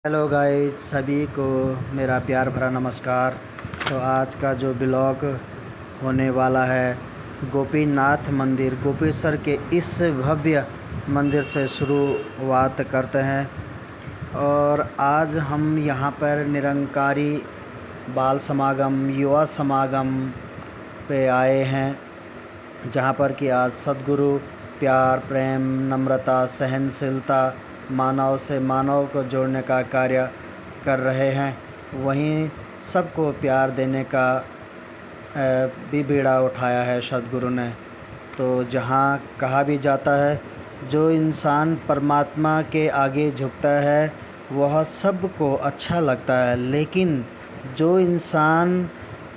Hello guys, सभी को मेरा प्यार भरा नमस्कार। तो आज का जो ब्लॉग होने वाला है गोपीनाथ मंदिर गोपेश्वर के इस भव्य मंदिर से शुरुआत करते हैं। और आज हम यहाँ पर निरंकारी बाल समागम युवा समागम पे आए हैं, जहाँ पर कि आज सद्गुरु प्यार प्रेम नम्रता सहनशीलता मानव से मानव को जोड़ने का कार्य कर रहे हैं। वहीं सबको प्यार देने का भी बीड़ा उठाया है सद्गुरु ने। तो जहाँ कहा भी जाता है जो इंसान परमात्मा के आगे झुकता है वह सबको अच्छा लगता है, लेकिन जो इंसान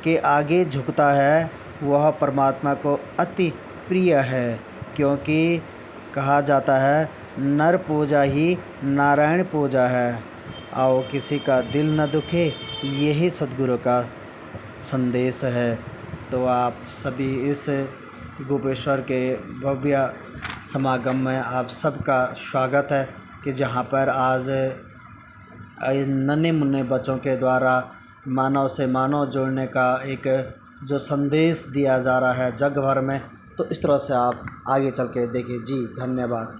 के आगे झुकता है वह परमात्मा को अति प्रिय है, क्योंकि कहा जाता है नर पूजा ही नारायण पूजा है। आओ किसी का दिल न दुखे, यही सद्गुरु का संदेश है। तो आप सभी इस गोपेश्वर के भव्य समागम में आप सबका स्वागत है कि जहाँ पर आज नन्हे मुन्ने बच्चों के द्वारा मानव से मानव जोड़ने का एक जो संदेश दिया जा रहा है जग भर में। तो इस तरह से आप आगे चल के देखिए जी। धन्यवाद।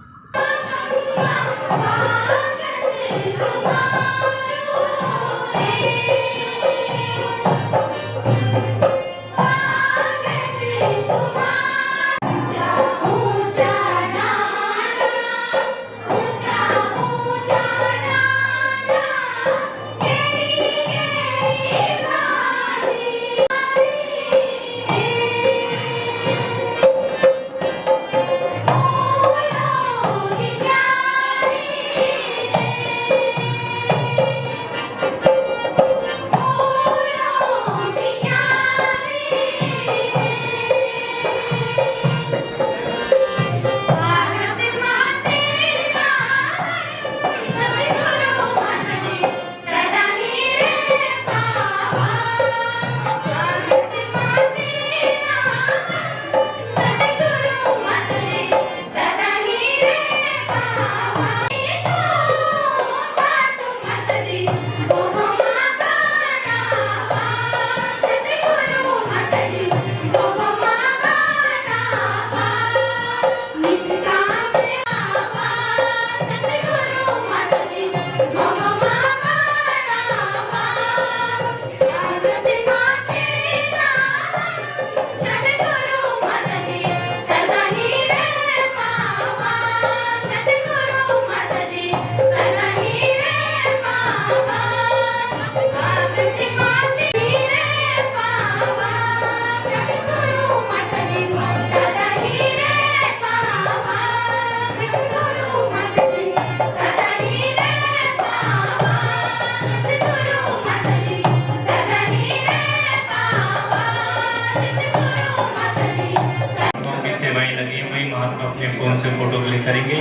महात्मा अपने फ़ोन से फ़ोटो क्लिक करेंगे,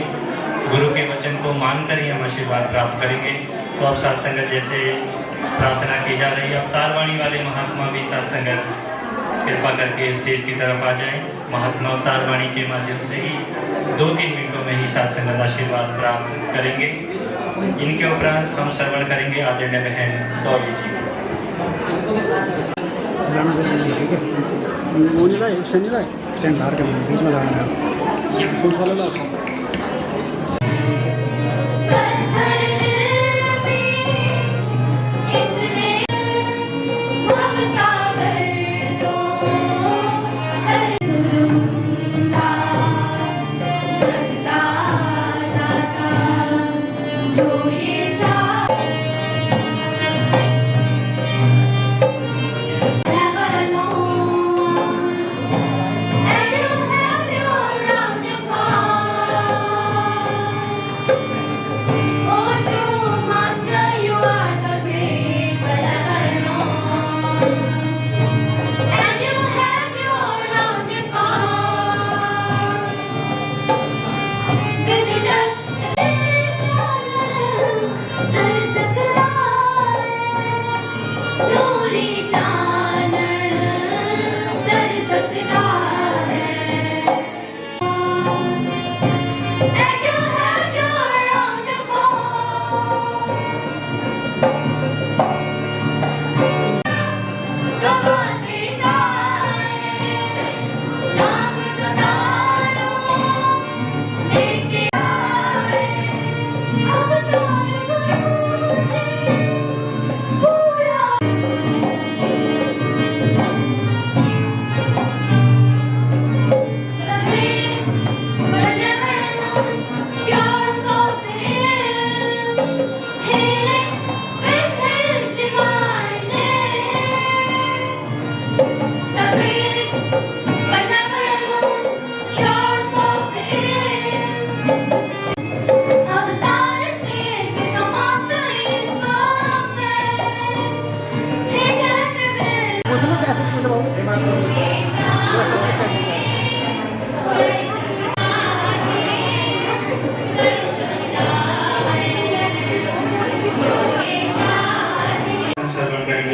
गुरु के वचन को मानकर ही हम आशीर्वाद प्राप्त करेंगे। तो अब साथ संगत जैसे प्रार्थना की जा रही है, अवतार वाणी वाले महात्मा भी साथ संगत कृपा करके स्टेज की तरफ आ जाएं। महात्मा अवतार वाणी के माध्यम से ही 2-3 मिनटों में ही साथ संगत आशीर्वाद प्राप्त करेंगे। इनके उपरांत हम श्रवण करेंगे आदरणीय बहन डॉली जी। स्टैंड बाहर के बीच में लगाना है, कुछ वाला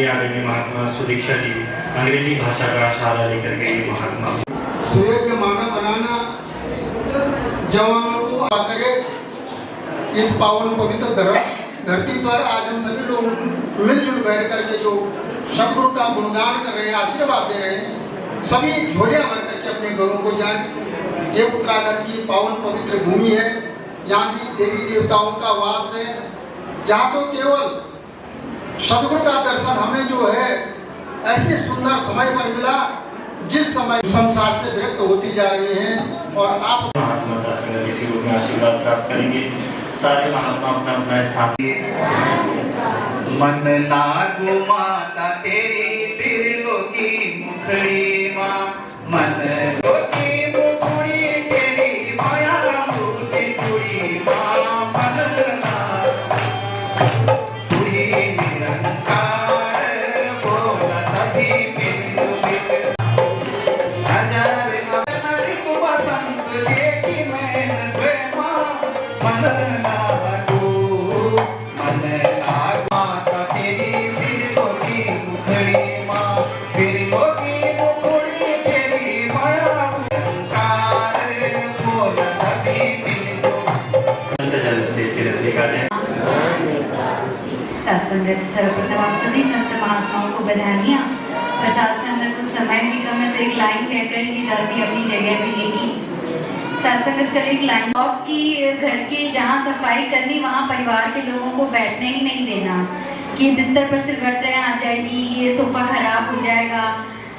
आदरणीय महात्मा सुदीक्षा जी अंग्रेजी भाषा का सहारा लेकर के ये महात्मा सुयोग्य मानव बनाना जवानों को करे। इस पावन पवित्र धरती पर आज हम सभी लोग मिलजुल बैठ करके जो सदगुरु का गुणगान कर रहे हैं, आशीर्वाद दे रहे हैं, सभी झोलियां भर करके अपने घरों को जाएं। ये उत्तराखंड की पावन पवित्र भूमि है, यहाँ की देवी देवताओं का वास है। यहाँ तो केवल सदगुरु का दर्शन हमें जो है ऐसे सुंदर समय पर मिला जिस समय संसार से विरक्त होती जा रही हैं और आप महात्मा सत्संग इसी रूप में आशीर्वाद प्राप्त करेंगे। सारे महात्मा अपना अपना स्थान मन लागू माता तेरी त्रिलोकी मुखड़ी माँ मन लोकी मुखड़ी तेरी माया मूर्ति कुड़ी माँ मन कुड़ी निरंकार बोला सभी मिलजुल हजार ऋतु बसंत देखी मैंने माँ मन लागू मन लागू माता तेरी त्रिलोकी मुखड़ी माँ त्रिलोकी मुखड़ी तेरी माया निरंकार बोला सभी मिलजुल से जल से देखा जाए। सत्संगत सर्वप्रथम आप सभी संत महात्माओं को बधाइयाँ। प्रसाद संगत को समय की कम है तो एक लाइन कहकर ही दासी अपनी जगह पे लेगी। सत्संगत कर एक लाइन की घर के जहाँ सफाई करनी वहाँ परिवार के लोगों को बैठने ही नहीं देना कि बिस्तर पर सिलवटें आ जाएगी, ये सोफा खराब हो जाएगा,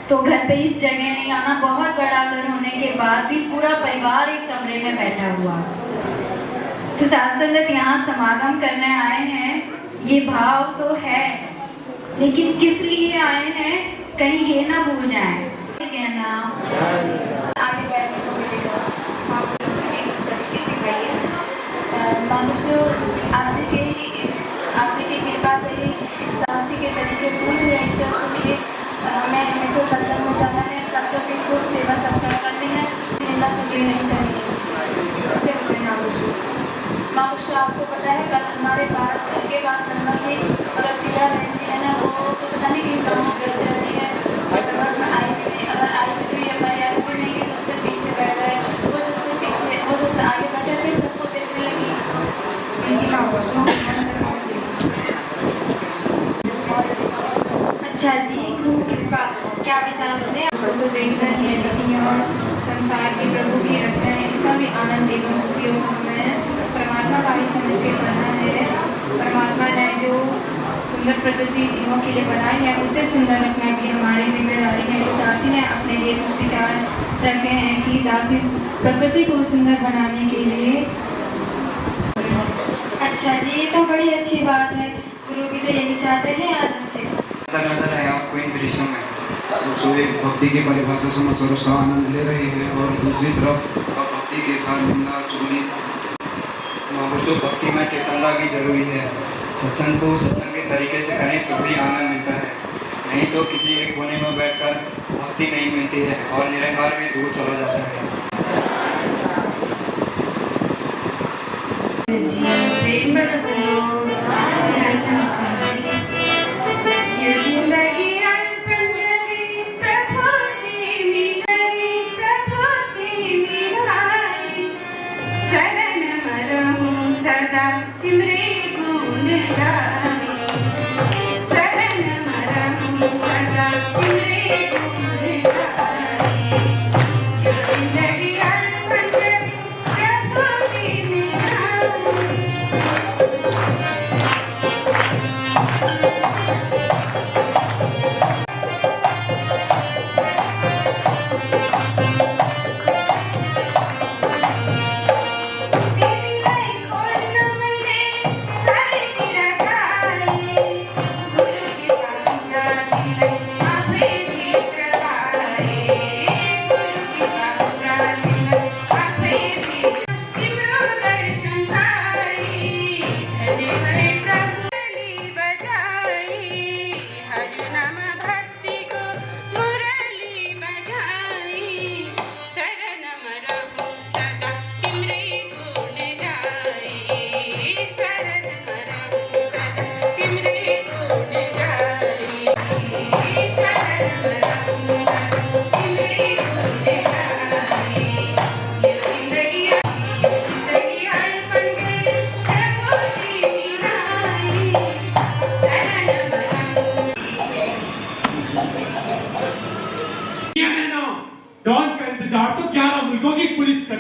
तो घर पे इस जगह नहीं आना। बहुत बड़ा घर होने के बाद भी पूरा परिवार एक कमरे में बैठा हुआ। तो सत्संगत यहाँ समागम करने आए हैं, ये भाव तो है, लेकिन किस लिए आए हैं कहीं ये ना भूल जाएं। कहना आगे बैठने को मिलेगा, आप तरीके सिखाइए। मनुष्य आप जी की कृपा से ही शांति के तरीके पूछ रहे हैं तो सुनिए। हमें हमेशा सत्संग में जाना है, सबको की खूब सेवा सत्कार करनी है, निंदा चुगली नहीं करनी है। महापुरुष आपको पता है कल हमारे भारत घर के बाद संगत में और तीरा बहन जी है ना, वो तो पता नहीं किन कामों में व्यस्त रहती है और संगत में आई भी नहीं। अगर आई भी तो ये मर्यादा भी नहीं कि सबसे पीछे बैठ जाए, वो सबसे पीछे वो सबसे आगे बैठे फिर सबको देखने लगी। अच्छा जी, गुरु कृपा क्या विचार सुने। तो देखना ही है, लेकिन यहाँ संसार के प्रभु की रचना है, इसका भी आनंद एवं उपयोग हमें परमात्मा का ही समझ के करना है। परमात्मा ने जो सुंदर प्रकृति जीवों के लिए बनाई है उसे सुंदर रखना भी हमारी जिम्मेदारी है। तो दासी ने अपने लिए कुछ विचार रखे हैं कि दासी प्रकृति को सुंदर बनाने के लिए। अच्छा जी, ये तो बड़ी अच्छी बात है, गुरु भी तो यही चाहते हैं आज हमसे। नजर है आपको इन दृश्यों में तो एक भक्ति की परिभाषा समझ और उसका आनंद ले रही है, और दूसरी तरफ भक्ति के साथ निंदा चुगली महापुरुषों भक्ति में चेतनता भी जरूरी है। सत्संग को सत्संग के तरीके से करें तो भी आनंद मिलता है, नहीं तो किसी एक कोने में बैठकर भक्ति नहीं मिलती है और निरंकार भी दूर चला जाता है।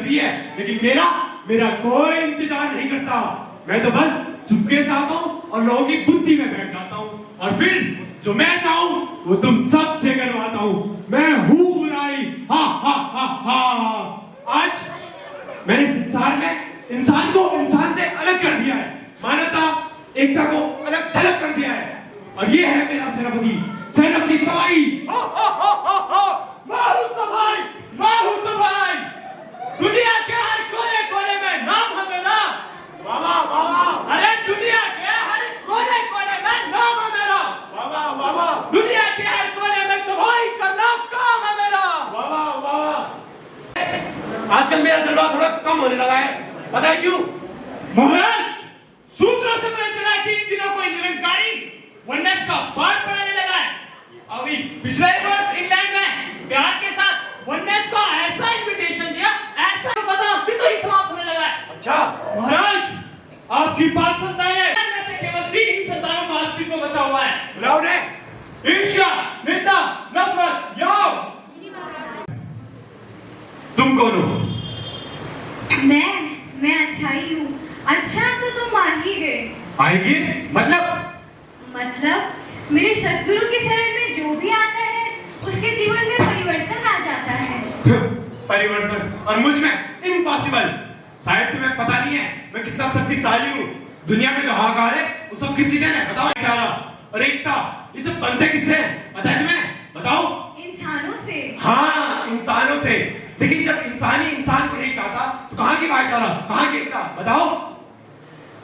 करती है, लेकिन मेरा कोई इंतजार नहीं करता। मैं तो बस चुपके से आता हूँ और लोगों की बुद्धि में बैठ जाता हूँ, और फिर जो मैं चाहूँ वो तुम सबसे करवाता हूँ। मैं हूँ बुराई, हा हा हा हा। आज मैंने संसार में इंसान को इंसान से अलग कर दिया है, मानवता एकता को अलग थलग कर दिया है, और ये है मेरा सेनापति तबाही। मैं हूँ तबाही। दुनिया के हर कोने कोने में नाम है मेरा। वाह वाह। अरे दुनिया के हर कोने कोने में नाम है मेरा। वाह वाह। दुनिया के हर कोने में तबाही करना काम है मेरा। वाह वाह। आजकल मेरा जलवा थोड़ा कम होने लगा है, पता है क्यों? महाराज, सूत्रों से पता चला कि इन दिनों कोई निरंकारी वननेस का पाठ पढ़ाने लगा है। अभी पिछले वर्ष इंग्लैंड में प्यार के साथ वननेस का ऐसा इन्विटेशन दिया, ऐसा पता अस्तित्व ही समाप्त होने लगा है। अच्छा महाराज, आपकी 5 संतानें में से केवल 3 ही संतानों का अस्तित्व बचा हुआ है। बुलाओ ने ईर्ष्या, निंदा, नफरत, याव। तुम कौन हो? मैं अच्छाई हूँ। अच्छा तो तुम आ ही गए। आएगी मतलब मेरे सद्गुरु की शरण में जो भी आता है उसके जीवन में परिवर्तन आ जाता है। परिवर्तन? और मुझ में इम्पॉसिबल। शायद तुम्हें पता नहीं है मैं कितना शक्तिशाली हूँ। दुनिया में जो हाहाकार है वो सब किसकी देन है बताओ? भाईचारा और एकता, ये सब बनते किससे हैं पता है तुम्हें? बताओ। इंसानों से। हाँ, इंसानों से। लेकिन जब इंसान ही इंसान को नहीं चाहता तो कहाँ की भाईचारा, कहाँ की एकता? बताओ।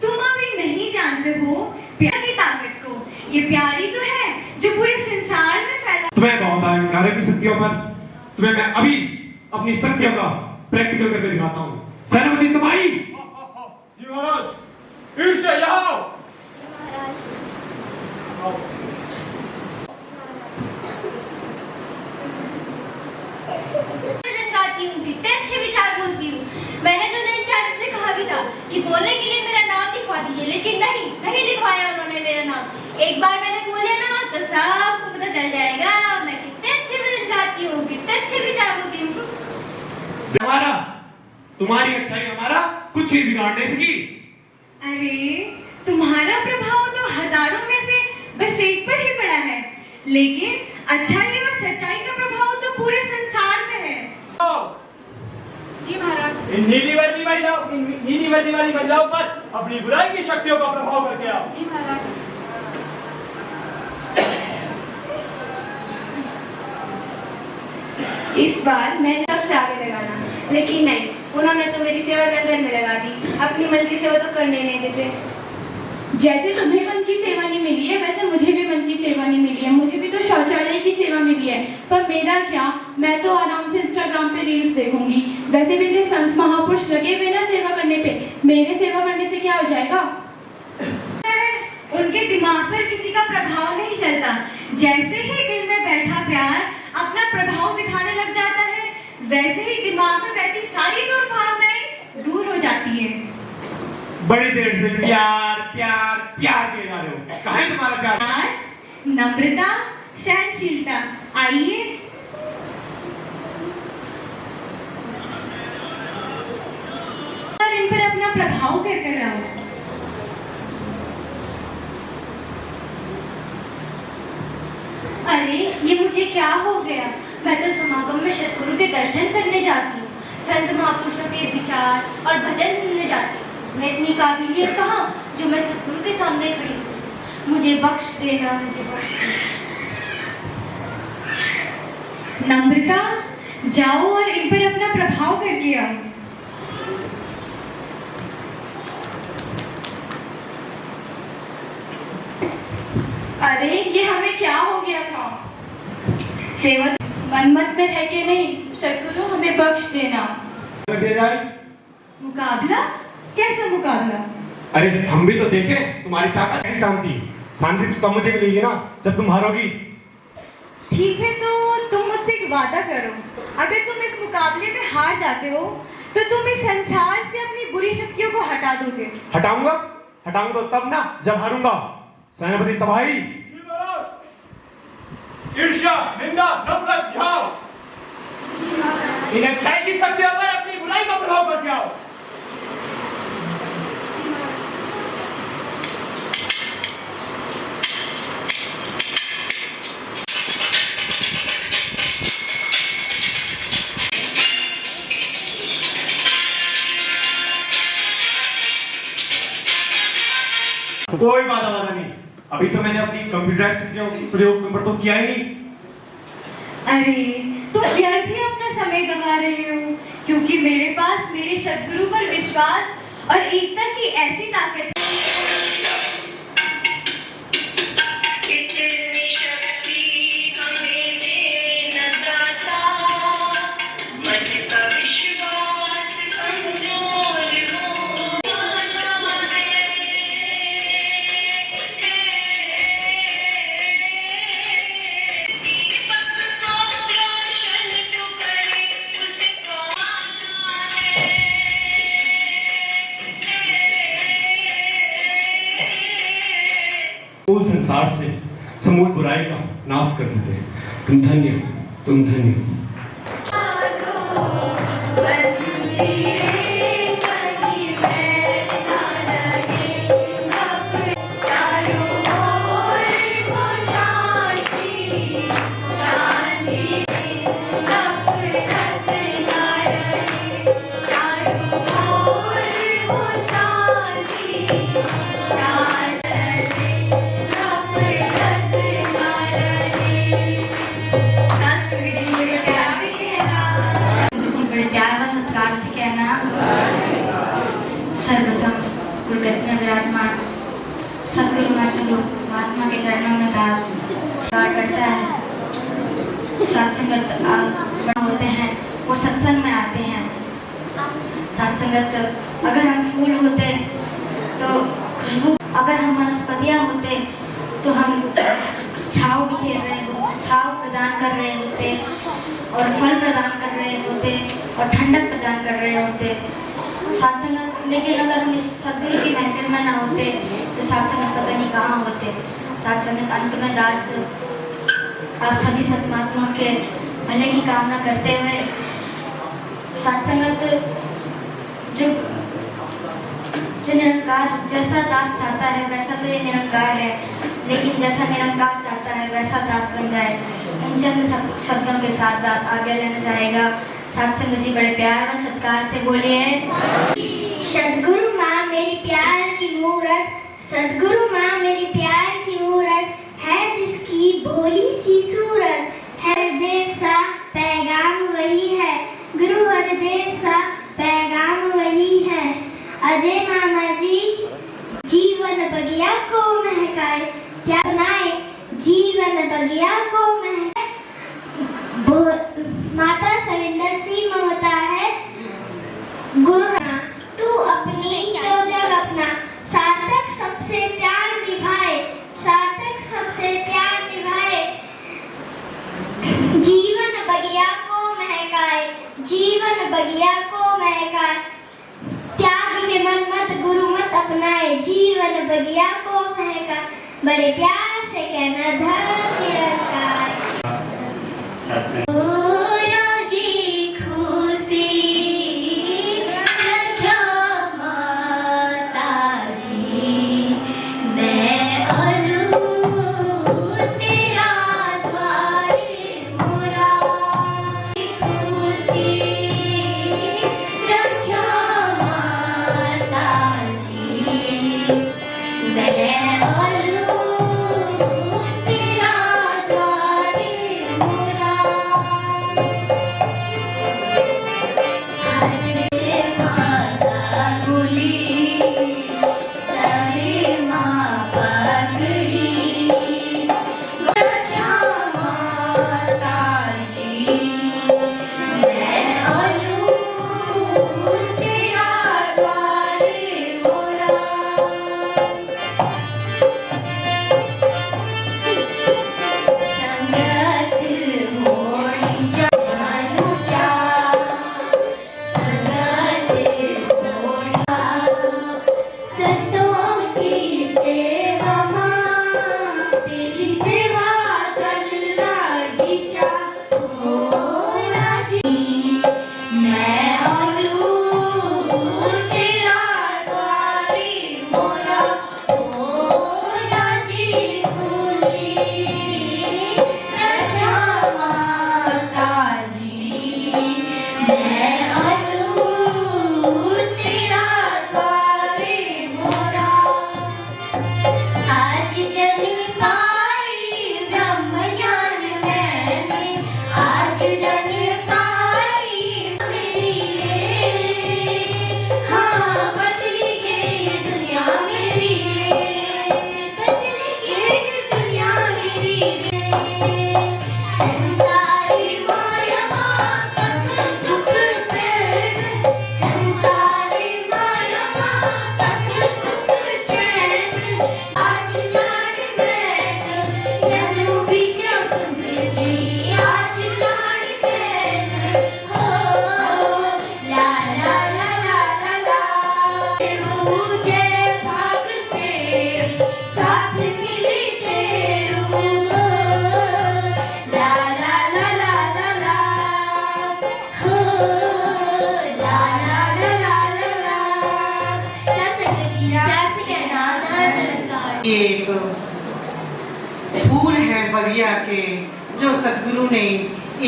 तुम अभी नहीं जानते हो प्यार की ताकत को। ये प्यार ही तो है जो पूरे संसार में फैला। तुम्हें बहुत अहंकार है शक्तियों पर। तुम्हें मैं अभी अपनी शक्तियों का प्रैक्टिकल करके दिखाता हूँ। सेनापति तबाही। जी महाराज। ईर्ष्या यहाँ। गाती हूँ, कितने अच्छे विचार बोलती हूँ। मैंने जो नई चार्ज से कहा भी था कि बोलने के लिए मेरा नाम लिखवा दीजिए, लेकिन नहीं लिखवाया उन्होंने मेरा नाम। एक बार मैंने बोले ना तो सबको पता चल जाएगा मैं कितने अच्छे भजन गाती हूँ, कितने अच्छे विचार बोलती हूँ। हमारा तुम्हारी अच्छाई हमारा कुछ भी बिगाड़ नहीं सकी। अरे तुम्हारा प्रभाव तो हजारों में से बस एक पर ही पड़ा है, लेकिन अच्छाई और सच्चाई का प्रभाव तो पूरे संसार में है। जी महाराज। इन नीली वर्दी वाली महिलाओं पर अपनी बुराई की शक्तियों का प्रभाव करके आओ। जी महाराज। इस बार मैंने सबसे आगे लगाना, लेकिन नहीं, उन्होंने तो मेरी सेवा लंगर में लगा दी। अपनी मन की सेवा तो करने नहीं देते। जैसे तुम्हें मन की सेवा नहीं मिली है, वैसे मुझे भी मन की सेवा नहीं मिली है। मुझे भी तो शौचालय की सेवा मिली है, पर मेरा क्या, मैं तो आराम से इंस्टाग्राम पे रील्स देखूंगी। वैसे भी इतने संत महापुरुष लगे हुए ना सेवा करने पे, मेरे सेवा करने से क्या हो जाएगा? उनके दिमाग पर किसी का प्रभाव नहीं चलता। जैसे ही दिल में बैठा प्यार अपना प्रभाव दिखाने लग जाता है, वैसे ही दिमाग में बैठी सारी दुर्भावनाएं दूर हो जाती है। बड़ी देर से प्यार प्यार प्यार किए जा रहे हो, कहाँ है तुम्हारा प्यार? प्यार, नम्रता, सहनशीलता, आइए। और इन पर अपना प्रभाव कर आओ। अरे ये मुझे क्या हो गया? मैं तो समागम में सद्गुरु के दर्शन करने जाती हूँ, संत महापुरुषों के विचार और भजन सुनने जाती हूँ। उसमें इतनी काबिलियत कहाँ जो मैं सद्गुरु के सामने खड़ी हूँ। मुझे बख्श देना, मुझे बख्श देना। नम्रता, जाओ और इन पर अपना प्रभाव करके आओ। अरे ये हमें क्या हो गया था? सेवा मनमत में रह के नहीं, सद्गुरु हमें बख्श देना। कर दिया जाए। मुकाबला? कैसा मुकाबला? अरे हम भी तो देखें तुम्हारी ताकत कैसी शांति तो तब मुझे मिलेगी ना जब तुम हारोगी। ठीक है, तो तुम मुझसे एक वादा करो, अगर तुम इस मुकाबले में हार जाते हो तो तुम इस संसार से अपनी बुरी शक्तियों को हटा दोगे। हटाऊंगा तो तब ना जब हारूंगा। सेनापति तबाही। ईर्ष्या, निंदा, नफरत, इन अच्छाई की शक्तियों पर अपनी बुराई बीमारी का प्रभाव करके आओ। कोई बाधा नहीं। अभी तो मैंने अपनी कंप्यूटराइज्ड प्रयोग नंबर तो किया ही नहीं। अरे तुम व्यर्थ ही अपना समय गंवा रहे हो, क्योंकि मेरे पास मेरे सद्गुरु पर विश्वास और एकता की ऐसी ताकत है। मूल संसार से समूल बुराई का नाश कर देते हैं। तुम धन्य हो, तुम धन्य हो। सर्वप्रथम गुरुगद्दी में विराजमान सद्गुरु महात्मा के चरणों में दास स्टार्ट करता है। सत्संगत बड़ा होते हैं, वो सत्संग में आते हैं। सत्संगत अगर हम फूल होते तो खुशबू, अगर हम वनस्पतियाँ होते तो हम छाँव बिखेर रहे हो, छाँव प्रदान कर रहे होते और फल प्रदान कर रहे होते और ठंडक प्रदान कर रहे होते। सत्संगत, लेकिन अगर हम इस सद्गुरु की महफिल में ना होते तो सत्संगत पता नहीं कहाँ होते। सत्संगत अंत में दास आप सभी सत्मात्माओं के भले की कामना करते हुए सत्संगत जो निरंकार जैसा दास चाहता है वैसा तो ये निरंकार है, लेकिन जैसा निरंकार चाहता है वैसा दास बन जाए। इन चंद शब्दों के साथ दास आगे लेना चाहेगा। सत्संग जी बड़े प्यार व सत्कार से बोलिए। सद्गुरु माँ मेरी प्यार की मूरत, सद्गुरु माँ मेरी प्यार की मूरत है, जिसकी भोली सी सूरत है। हरदेव सा पैगाम वही है, गुरु हरदेव सा पैगाम वही है। अजय मामा जी जीवन बगिया को महकाए, क्या सुनाए जीवन बगिया को महकाए। माता सविंदर सी ममता है, गुरु तू अपनी तो जग अपना, सार्थक सबसे प्यार निभाए, सार्थक सबसे प्यार निभाए। जीवन बगिया को महकाए, जीवन बगिया को महकाए। त्याग के मन मत गुरु मत अपनाए, जीवन बगिया को महकाए। बड़े प्यार से कहना धन निरंकार। एक फूल है बगिया के जो सदगुरु ने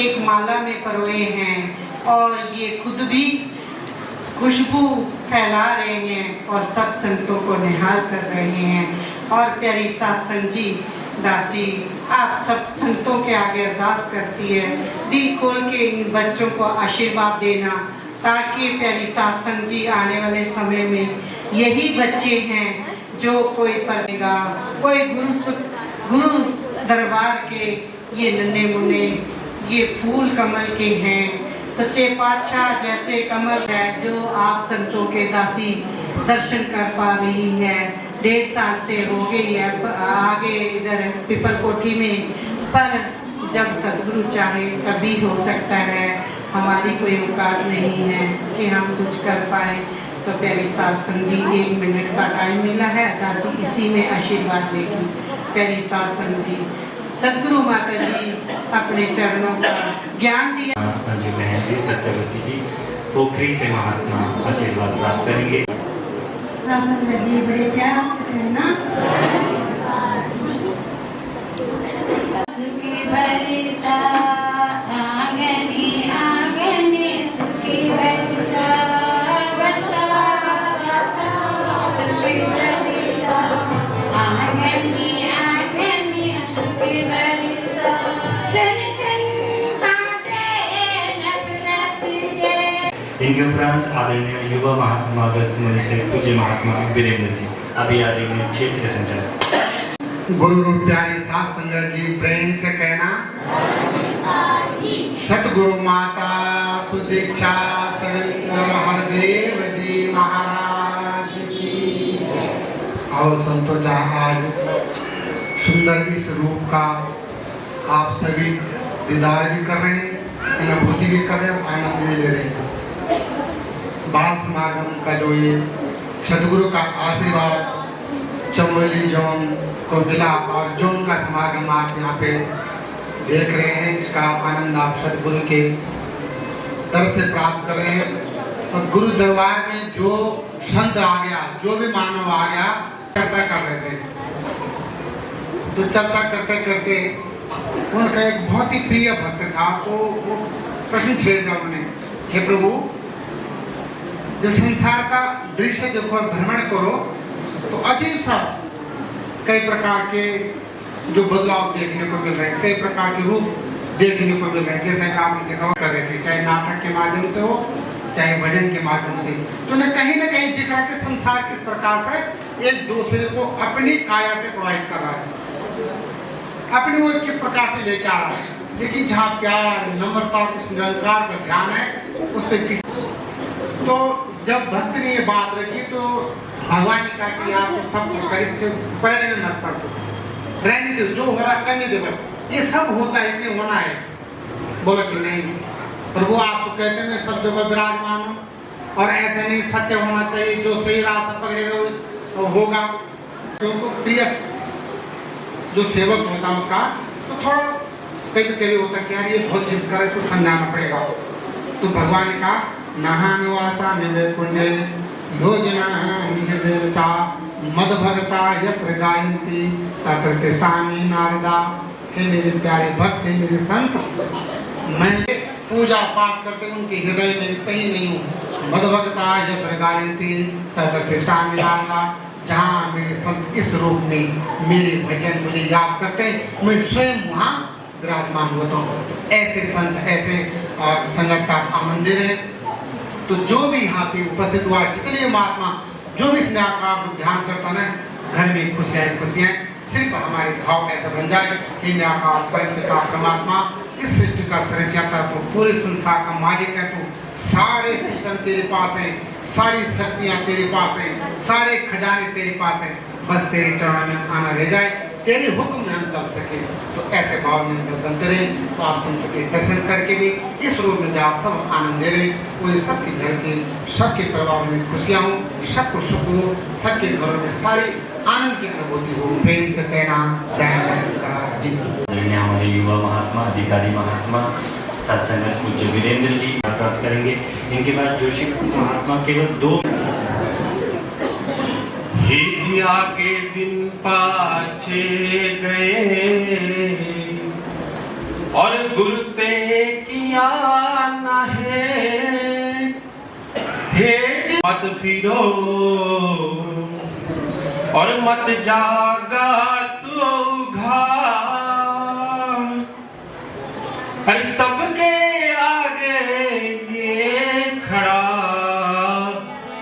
एक माला में परोए हैं और ये खुद भी खुशबू फैला रहे हैं और सत संतों को निहाल कर रहे हैं। और प्यारी सत्संग जी दासी आप सब संतों के आगे अरदास करती है, दिल खोल के इन बच्चों को आशीर्वाद देना, ताकि प्यारी सत्संग जी आने वाले समय में यही बच्चे हैं जो कोई पढ़ेगा, कोई गुरु दरबार के ये नन्हे मुन्ने ये फूल कमल के हैं, सच्चे पातशाह जैसे कमल है जो आप संतों के दासी दर्शन कर पा रही है। 1.5 साल से हो गई है आगे इधर पीपल कोठी में, पर जब सदगुरु चाहे तभी हो सकता है, हमारी कोई औकात नहीं है कि हम कुछ कर पाए। तो प्यारी सत्संग जी 1 मिनट का टाइम मिला है, दासी इसी में आशीर्वाद लेगी। प्यारी सत्संग जी सदगुरु माता जी अपने चरणों का ज्ञान दिया। अंजू बहन जी, सत्यवती जी पोखरी से महात्मा आशीर्वाद प्राप्त करेंगे। सत्संग जी बड़े प्यार से कहना। सुखी बरसा आंगने आंगने सुखी बरसा बरसा सुखी बरसा आंगने आंगने सुखी बरसा चन चन काटे नक नक के। इनके उपरांत आदरणीय युवा महात्मा अगस्त मुनि से पूज्य महात्मा वीरेंद्र जी अभी आदरणीय क्षेत्र संचालक। गुरु रूप प्यारी सात संगत जी प्रेम से कहना। सतगुरु माता सुदीक्षा सवित्र हरदेव जी महाराज की। आओ संतो जहाँ आज सुंदर इस रूप का आप सभी दीदार भी कर रहे हैं, अनुभूति भी कर रहे हैं, आनंद भी ले रहे हैं। बाल समागम का जो ये सतगुरु का आशीर्वाद चमोली जोन को मिला और जोन का समागम आप यहाँ पे देख रहे हैं, इसका आनंद आप सतगुरु के दर से प्राप्त कर रहे हैं। और गुरु दरबार में जो संत आ गया, जो भी मानव आ गया, चर्चा कर रहे थे। तो चर्चा करते करते उनका एक बहुत ही प्रिय भक्त था, तो वो प्रश्न छेड़ दिया उन्होंने, हे प्रभु जब संसार का दृश्य देखो और भ्रमण करो तो अजीब सा कई प्रकार के जो बदलाव देखने को मिल रहे हैं, कई प्रकार के रूप देखने को मिल रहे हैं। जैसे कि आपने देखा कर रहे थे, चाहे नाटक के माध्यम से हो चाहे भजन के माध्यम से, तो उन्हें कहीं ना कहीं दिख रहा है कि संसार किस प्रकार से एक दूसरे को अपनी काया से प्रभावित कर रहा है, अपनी ओर किस प्रकार से लेके आ रहा है। लेकिन जहाँ प्यार नम्रता इस निरंकार का ध्यान है उस पर किसी तो जब भक्त ने ये बात रखी तो भगवान ने कहा कि यार तो सब कुछ कर, इससे पहले में मत पड़ दो, रहने दो, जो हो रहा करने दे, बस ये सब होता है इसलिए होना है। बोला कि नहीं प्रभु आप तो कहते हैं मैं सब जगह विराजमान हूँ और ऐसे नहीं, सत्य होना चाहिए, जो सही रास्ता पकड़ेगा वो होगा। क्योंकि प्रिय जो सेवक होता है उसका तो थोड़ा कभी होता है कि यार ये बहुत जिद करे, इसको समझाना पड़ेगा। तो भगवान ने कहा नहा निवासा में पुण्य योजना मदभगता यत्र गायन्ति तत्र तिष्ठामि नारदा। हे मेरे प्यारे भक्त, हे मेरे संत, मैं पूजा पाठ करते उनके हृदय में कहीं नहीं हूँ। मदभगता यत्र गायन्ति तत्र तिष्ठामि नारदा। जहाँ मेरे संत इस रूप में मेरे भजन मुझे याद करते हैं, मैं स्वयं वहाँ विराजमान होता हूँ। तो ऐसे संत, ऐसे संगत का मंदिर है। तो जो भी यहाँ पे उपस्थित हुआ, जितने महात्मा जो भी इस न्यायकार को ध्यान करता ना, घर में खुशियाँ खुशियाँ। सिर्फ हमारे भाव ऐसा बन जाए कि न्यायकार परमपिता परमात्मा इस सृष्टि का सृजनकर्ता, तो पूरे संसार का मालिक है, तो सारे सिस्टम तेरे पास हैं, सारी शक्तियाँ तेरे पास हैं, सारे खजाने तेरे पास हैं। बस तेरे चरणों में आना रह जाए, तेरे हुक्म में हम चल सके। तो ऐसे भाव में अंदर बनते रहे। तो आप संतों के दर्शन करके भी इस रूप में जब आप सब आनंद ले रहे, वो सबके घर के, सबके परिवार में खुशियाँ हो, सबको सुख हो, सबके घरों में सारी आनंद की अनुभूति हो। प्रेम से कहना दयानंद जी। हमारे युवा महात्मा, अधिकारी महात्मा सत्संगत पूज्य वीरेंद्र जी प्राप्त करेंगे। इनके बाद जोशी महात्मा केवल 2 आगे दिन पाछे गए और गुरु से किया न है, मत फिरो और मत जागा तो घाट। हर सबके आगे ये खड़ा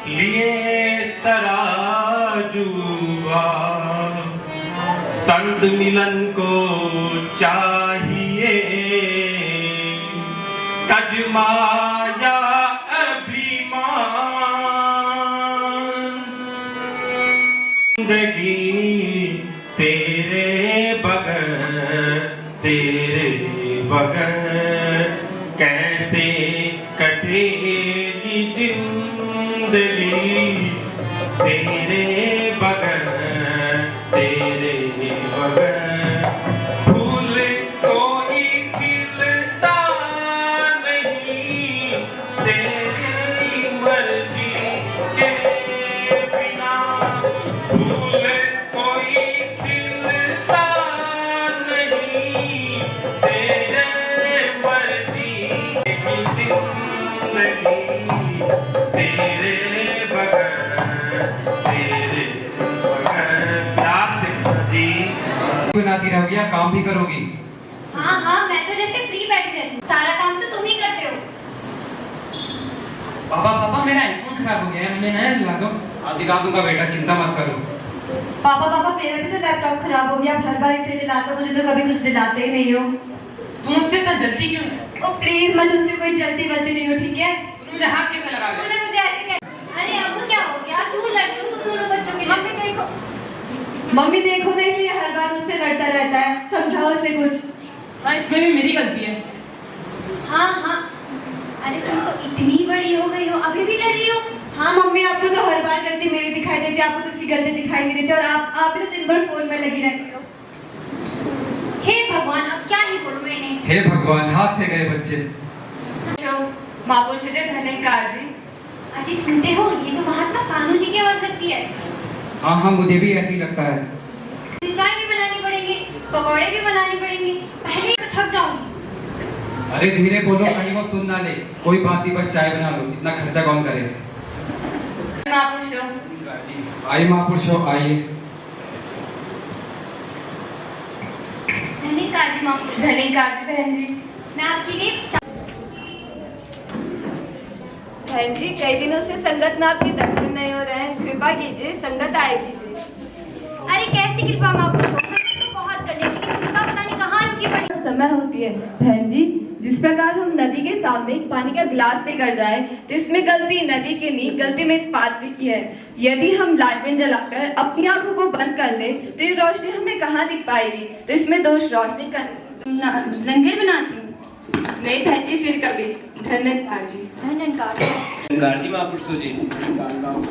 लिए तराजुआ। संत मिलन को चाहिए तज माया अभिमान। जिंदगी तेरे बगैर कैसे कटेगी जिंदगी। तेरे बगैर फूल कोई खिलता नहीं तेरी मर्जी के बिना। फूल कोई खिलता नहीं तेरे मर्जी की जिंदगी। तेरे बगैर बनाती रहोगी या काम भी करोगी? हाँ हाँ, मैं तो जैसे फ्री बैठी रहती हूँ, सारा काम तो तुम ही करते हो। पापा मेरा आईफोन खराब हो गया है, मुझे नया दिलवा दो। दिला दूंगा बेटा, चिंता मत करो। पापा मेरा भी तो लैपटॉप खराब हो गया, हर बार इसे दिलाते हो, मुझे तो कभी कुछ दिलाते ही नहीं हो। तुम मुझसे इतना जल्दी क्यों है? ओ प्लीज, मैं तुझसे कोई जल्दी नहीं हो, ठीक है? तुमने मुझे हाथ कैसे लगा दिया? तूने मुझे ऐसे कहा। अरे अब क्या हो गया? क्यों लड़ रहे हो तुम दोनों बच्चों के लिए? मम्मी देखो ना, इसलिए हर बार मुझसे लड़ता रहता है, समझाओ इसे कुछ। हाँ, इसमें भी मेरी गलती है। हाँ हाँ, अरे तुम तो इतनी बड़ी हो गई हो, अभी भी लड़ रही हो? हाँ मम्मी, आपको तो हर बार गलती मेरी दिखाई देती है, आपको तो उसकी गलती दिखाई नहीं देती, और आप भी तो दिन भर फोन में लगी रहती हो। हे भगवान, अब क्या ही बोलूं मैं इन्हें। हे भगवान, हाथ से गए बच्चे। महापुरुष धन्यकार जी। अजी सुनते हो, ये तो महात्मा कान्हू जी की आवाज लगती है। हाँ, मुझे भी ऐसे ही लगता है। चाय भी बनानी पड़ेगी, पकौड़े भी बनाने पड़ेंगे, पहले तो थक जाऊंगी। अरे धीरे बोलो, कहीं वो सुन ना ले। कोई बात नहीं, बस चाय बना लो, इतना खर्चा कौन करे। महापुरुषों, आइए महापुरुषों, आइए। धन्यकार जी महापुरुष। धन्यकार जी बहन जी। मैं आपके लिए बहन जी, कई दिनों से संगत में आपके दर्शन नहीं हो रहे हैं, कृपा कीजिए, संगत आए कीजिए। अरे कैसी कृपा महापुरुष, संगत तो बहुत कर ली, लेकिन कृपा पता नहीं कहाँ रुकी पड़ी। समय होती है बहन जी, जिस प्रकार हम नदी के सामने पानी का गिलास लेकर जाए, तो इसमें गलती नदी की नहीं, गलती मेरे पादरी की है। यदि हम लालटेन जलाकर अपनी आंखों को बंद कर ले, तो ये रोशनी हमें कहाँ दिख पाएगी? तो इसमें दोष रोशनी का लंगर बनाती हूँ नहीं बहन जी, फिर कभी। धन्यकार जी। धन्यकार जी महापुरुषों जी।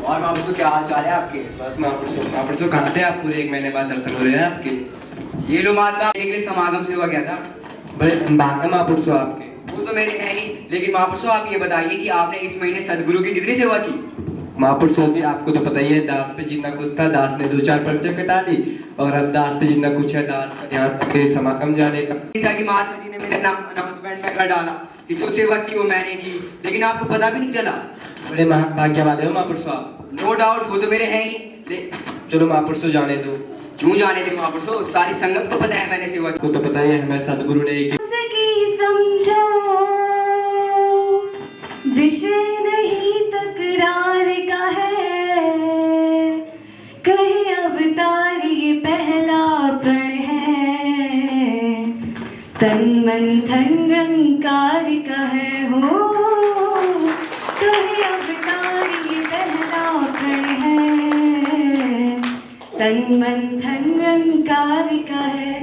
और महापुरुषों, क्या हाल चाल है आपके? बस महापुरुषों कहाँ थे आप? पूरे 1 महीने बाद दर्शन हो रहे हैं आपके। ये लो महात्मा, एक लिए समागम से हुआ गया था। बड़े भाग्य महापुरुषों आपके। वो तो मेरे है ही, लेकिन महापुरुषों आप ये बताइए कि आपने इस महीने सदगुरु की कितनी सेवा की? महापुरुषों जी आपको तो पता ही है, दास पे जितना कुछ था दास ने 2-4 पर्चे कटा ली, और अब दास पे जितना कुछ है दास का ध्यान रखे समागम जाने का। कि महात्मा जी ने मेरे नाम अनाउंसमेंट में कर डाला कि जो सेवा की वो मैंने की, लेकिन आपको पता भी नहीं चला। बड़े भाग्य वाले हो महापुरुषों आप। नो डाउट, वो तो मेरे हैं ही। चलो महापुरुषों जाने दो। क्यों जाने दे महापुरुषों, सारी संगत को पता है मैंने सेवा की। को तो पता ही है हमें सदगुरु ने एक समझो विषय नहीं तकरार का है, कहीं अवतार ये पहला प्रण है, तन मन धन रंकार का है हो, कहीं अवतार ये पहला प्रण है, तन मन धन रंकार का है।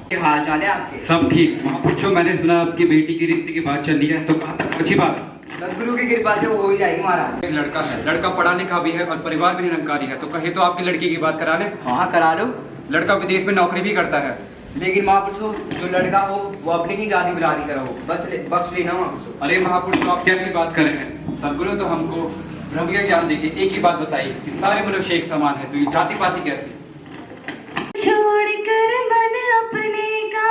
क्या हाल चाल है आपके? सब ठीक। महापुरुषों मैंने सुना आपकी बेटी की रिश्ते की बात चल रही है, तो कहाँ तक अच्छी बात? सदगुरु की कृपा से वो हो ही जाएगी महाराज। एक लड़का है, लड़का पढ़ा लिखा भी है और परिवार भी निरंकारी है, तो कहे तो आपकी लड़की की बात करा ले। हाँ करा लो। लड़का विदेश में नौकरी भी करता है। लेकिन महापुरुषों जो लड़का हो वो अपनी ही जाति बिरादरी का हो, बस बख्श लेना महापुरुषों। अरे महापुरुषों आप क्या बात कर रहे हैं? सदगुरु तो हमको ब्रह्म का ज्ञान देके एक ही बात बताई कि सारे मनुष्य एक समान है, तो ये जाति पाति कैसी? छोड़कर मन अपने का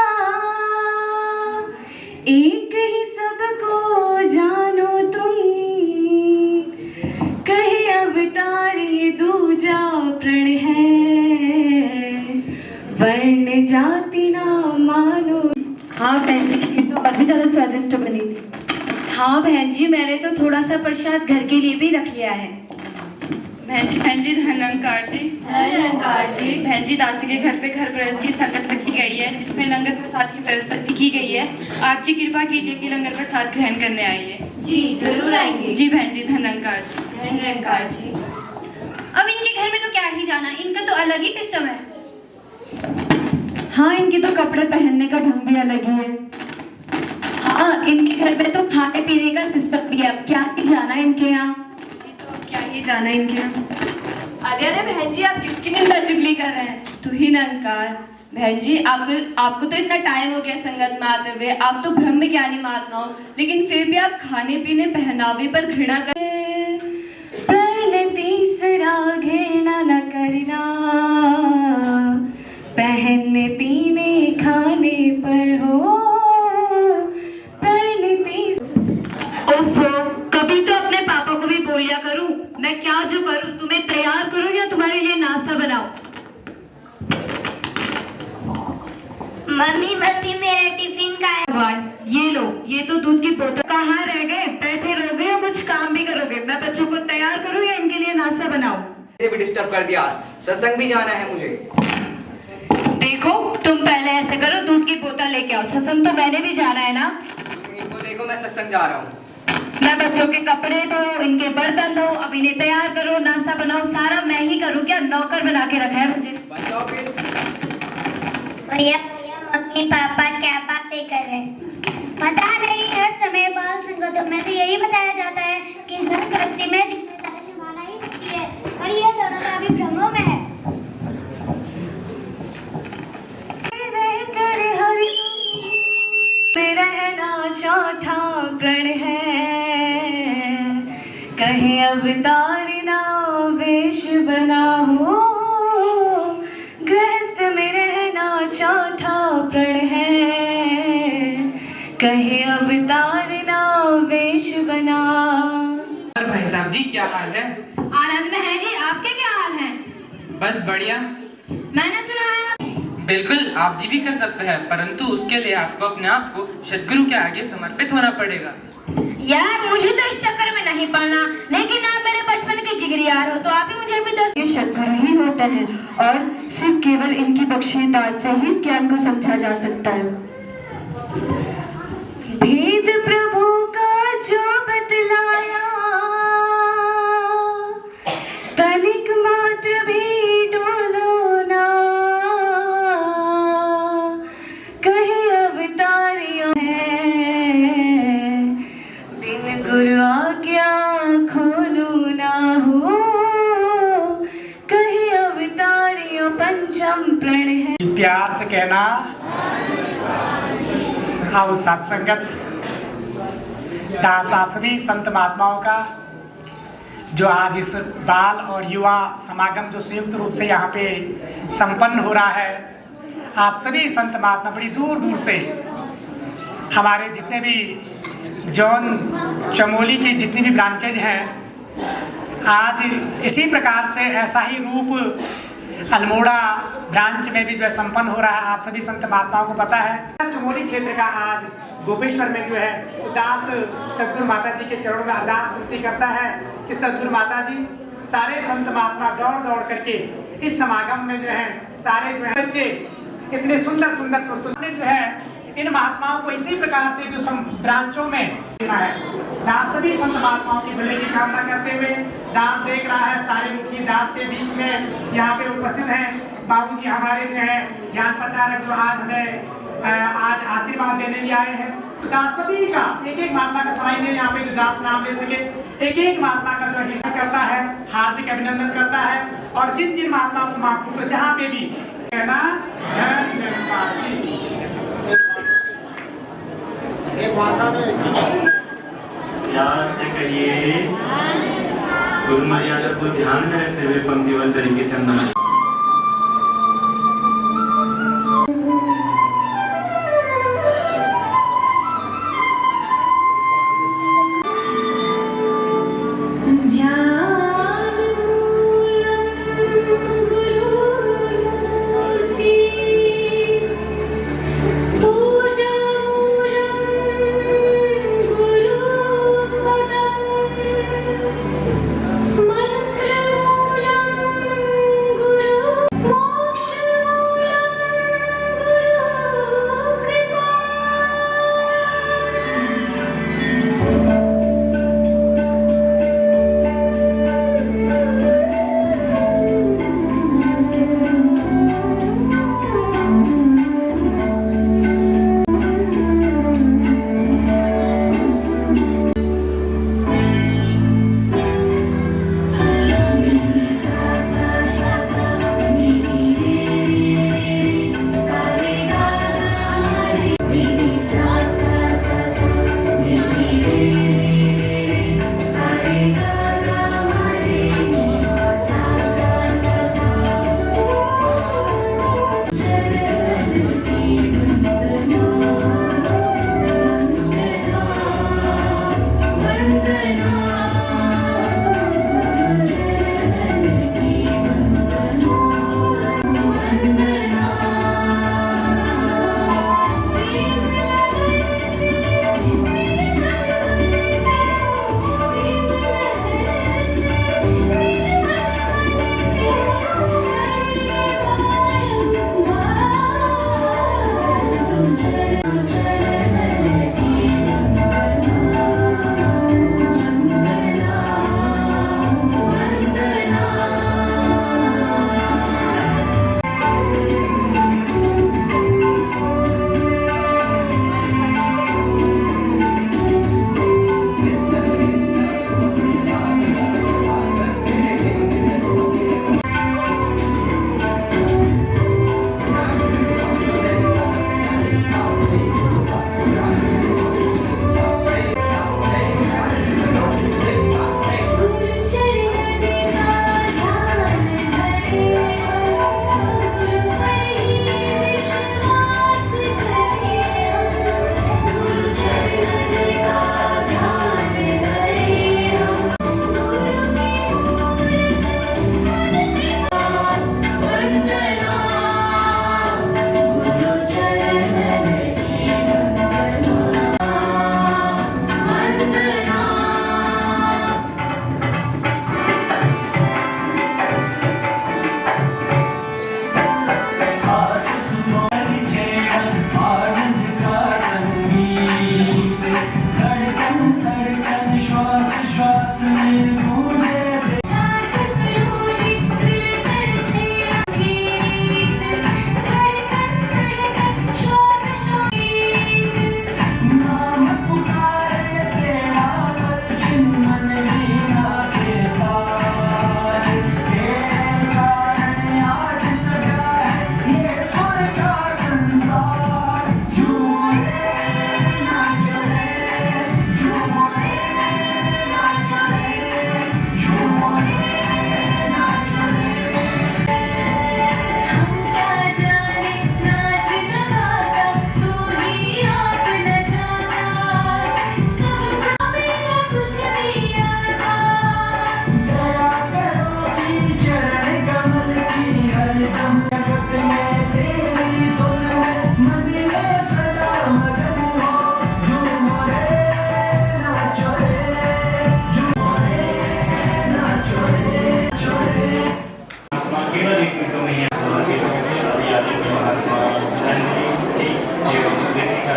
एक ही सबको जानो तुम, कहीं अवतार ये दूजा प्रण है, वर्ण जाति ना मानो। हाँ बहन जी, ये तो और भी ज़्यादा स्वादिष्ट बनी थी। हाँ बहन जी, मैंने तो थोड़ा सा प्रसाद घर के लिए भी रख लिया है। बहन जी धनंकार जी। धनंकार जी। बहन जी दासी के घर पे घर प्रवेश की संगत रखी गई है, जिसमें लंगर प्रसाद की व्यवस्था की गई है। आप जी कृपा कीजिए कि लंगर प्रसाद ग्रहण करने आइए। जी जरूर आएंगे। जी बहन जी धनंकार जी। धनंकार जी। अब इनके घर में तो क्या ही जाना, इनका तो अलग ही सिस्टम है। हाँ इनके तो कपड़े पहनने का ढंग भी अलग ही है। हाँ इनके घर में तो खाने पीने का सिस्टम भी है, अब क्या ही जाना इनके यहाँ। क्या ही जाना इनके यहाँ। अरे अरे बहन जी, आप किसकी निंदा चुगली कर रहे हैं? तू ही नंकार। बहन जी आपको तो इतना टाइम हो गया संगत में आते हुए, आप तो ब्रह्म ज्ञानी महात्मा हो, लेकिन फिर भी आप खाने पीने पहनावे पर घृणा कर। प्रण तीसरा घृणा न करना, पहनने पीने खाने पर हो प्रण तीसरा। कभी तो अपने पापा को भी बोल लिया करूं, मैं क्या जो करूं, तुम्हें तैयार करूं या तुम्हारे लिए नाश्ता बनाऊं? मम्मी मेरा टिफिन का है। ये लो, ये तो दूध की बोतल। कहाँ रह गए? बैठे रहोगे या कुछ काम भी करोगे? मैं बच्चों को तैयार करूं या इनके लिए नाश्ता बनाऊं? ये भी डिस्टर्ब कर दिया, सत्संग भी जाना है मुझे। देखो तुम पहले ऐसे करो, दूध की बोतल लेके आओ, सत्संग तो मैंने भी जाना है ना। इनको देखो मैं सत्संग जा रहा हूँ। मैं बच्चों के कपड़े धो, इनके बर्तन धो, अब इन्हें तैयार करो, नाश्ता बनाओ, सारा मैं ही करूँ क्या? नौकर बना के रखा है मुझे। बताओ फिर। भैया मम्मी पापा क्या बातें कर रहे हैं? पता नहीं, हर समय बाल संगतों में से यही बताया जाता है कि घर गृहस्थी में जिम्मेदारी निभाना ही होती है, और यह दोनों अभी भ्रमों में है। रहना चौथा प्रण है, कहीं अवतार ना वेश बना हो, गृहस्थ में रहना चौथा प्रण है, कहीं अवतार ना वेश बना। भाई साहब जी क्या हाल है? आनंद में है जी, आपके क्या हाल हैं? बस बढ़िया। मैंने सुना है बिल्कुल आप जी भी कर सकते हैं, परंतु उसके लिए आपको अपने आप को सदगुरु के आगे समर्पित होना पड़ेगा। यार मुझे तो इस चक्कर में नहीं पड़ना, लेकिन आप मेरे बचपन के जिगरी यार हो, तो आप ही मुझे भी ये सदगुरु ही होते हैं और सिर्फ केवल इनकी बख्शीदार से ही इस ज्ञान को समझा जा सकता है। भेद प्रभु का जो बतलाया, तनिक मात्र भी डोलो ना, कहीं अवतारियों है, बिन गुरु आज्ञा खोलू ना हो, कहीं अवतारियों पंचम प्रण है। प्यार से कहना आओ सत्संगत दासासनी संत महात्माओं का जो आज इस बाल और युवा समागम जो संयुक्त रूप से यहाँ पे संपन्न हो रहा है, आप सभी संत महात्मा बड़ी दूर दूर से हमारे जितने भी जौन चमोली की जितनी भी ब्रांचेज हैं, आज इसी प्रकार से ऐसा ही रूप अल्मोड़ा ब्रांच में भी जो है संपन्न हो रहा है। आप सभी संत महात्माओं को पता है चमोली क्षेत्र का आज गोपेश्वर में जो है उदास सदगुरु माता जी के चरणों में अरदास विनती करता है कि सदगुरु माता जी सारे संत महात्मा दौड़ दौड़ करके इस समागम में जो है सारे जो है बच्चे इतने सुंदर सुंदर प्रस्तुत जो है इन महात्माओं को इसी प्रकार से जो ब्रांचों में है दास सभी संत महात्माओं की भले की कामना करते हुए दास देख रहा है सारे मुखी दास के बीच में यहाँ पे उपस्थित हैं बाबूजी हमारे जो है ज्ञान प्रचारक जो आज हमें आज आशीर्वाद देने भी आए हैं। तो दास सभी का एक एक महात्मा का सवाई ने यहाँ पे जो दास नाम ले सके एक एक महात्मा का जो हित करता है, हार्दिक अभिनंदन करता है और जिन जिन महात्माओं को महापुरुषों जहाँ पे भी कहना प्यार से कहिए गुरु मर्यादा को ध्यान में रखते हुए पंक्तिबद्ध तरीके से नमस्कार। मंत्र मूलम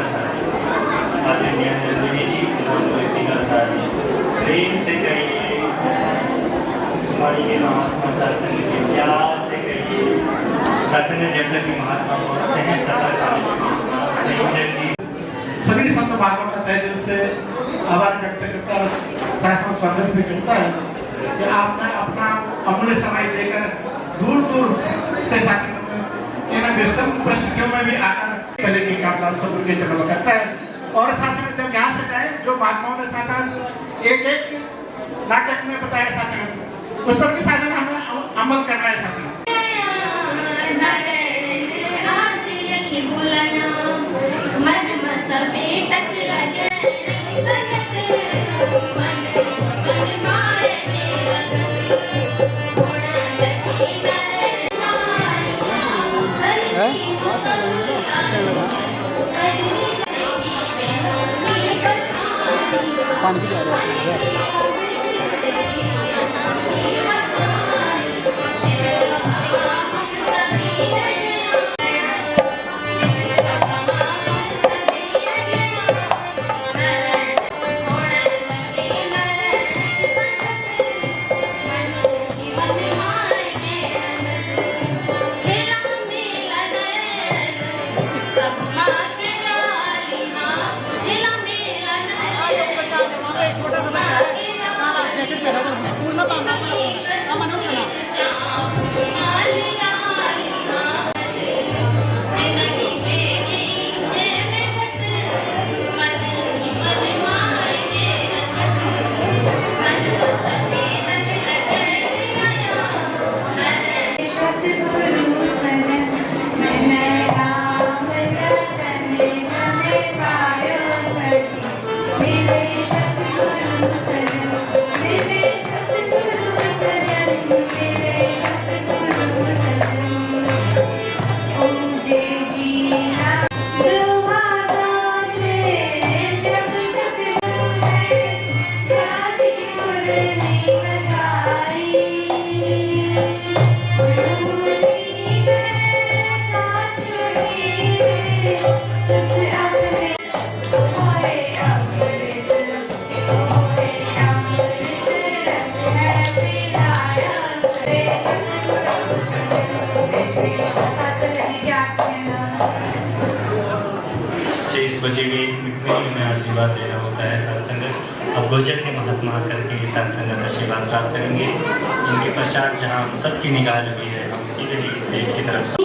प्रसाद आदरणीय नंदिनी जी कृतिका साहब जी प्रेम से कहिए सुमारी के महात्मा सत्संग के प्यार से कहिए सत्संग जब तक कि महात्मा पहुँचते हैं तब तक संयोजक जी सभी संत महात्मा का तहे दिल से आभार व्यक्त करता है, शायद स्वागत भी करता है कि आपने अपना अमूल्य समय लेकर दूर दूर से साथी इन विषम परिस्थितियों में भी आकर पहले की कामना सदगुरु के चरण करता है। और साथ में जब यहाँ से जाए जो महात्माओं ने साथ एक एक नाटक में बताया साथ उस पर भी साधन हमें अमल करना है साथ पानी भी जा रहा है। शेष बचे हुए में आशीर्वाद देना होता है सत्संग। अब गोचर के महात्मा करके सत्संग आशीर्वाद प्राप्त करेंगे। इनके पश्चात जहाँ हम सबकी निगाह लगी है हम सीधे ही स्टेज की तरफ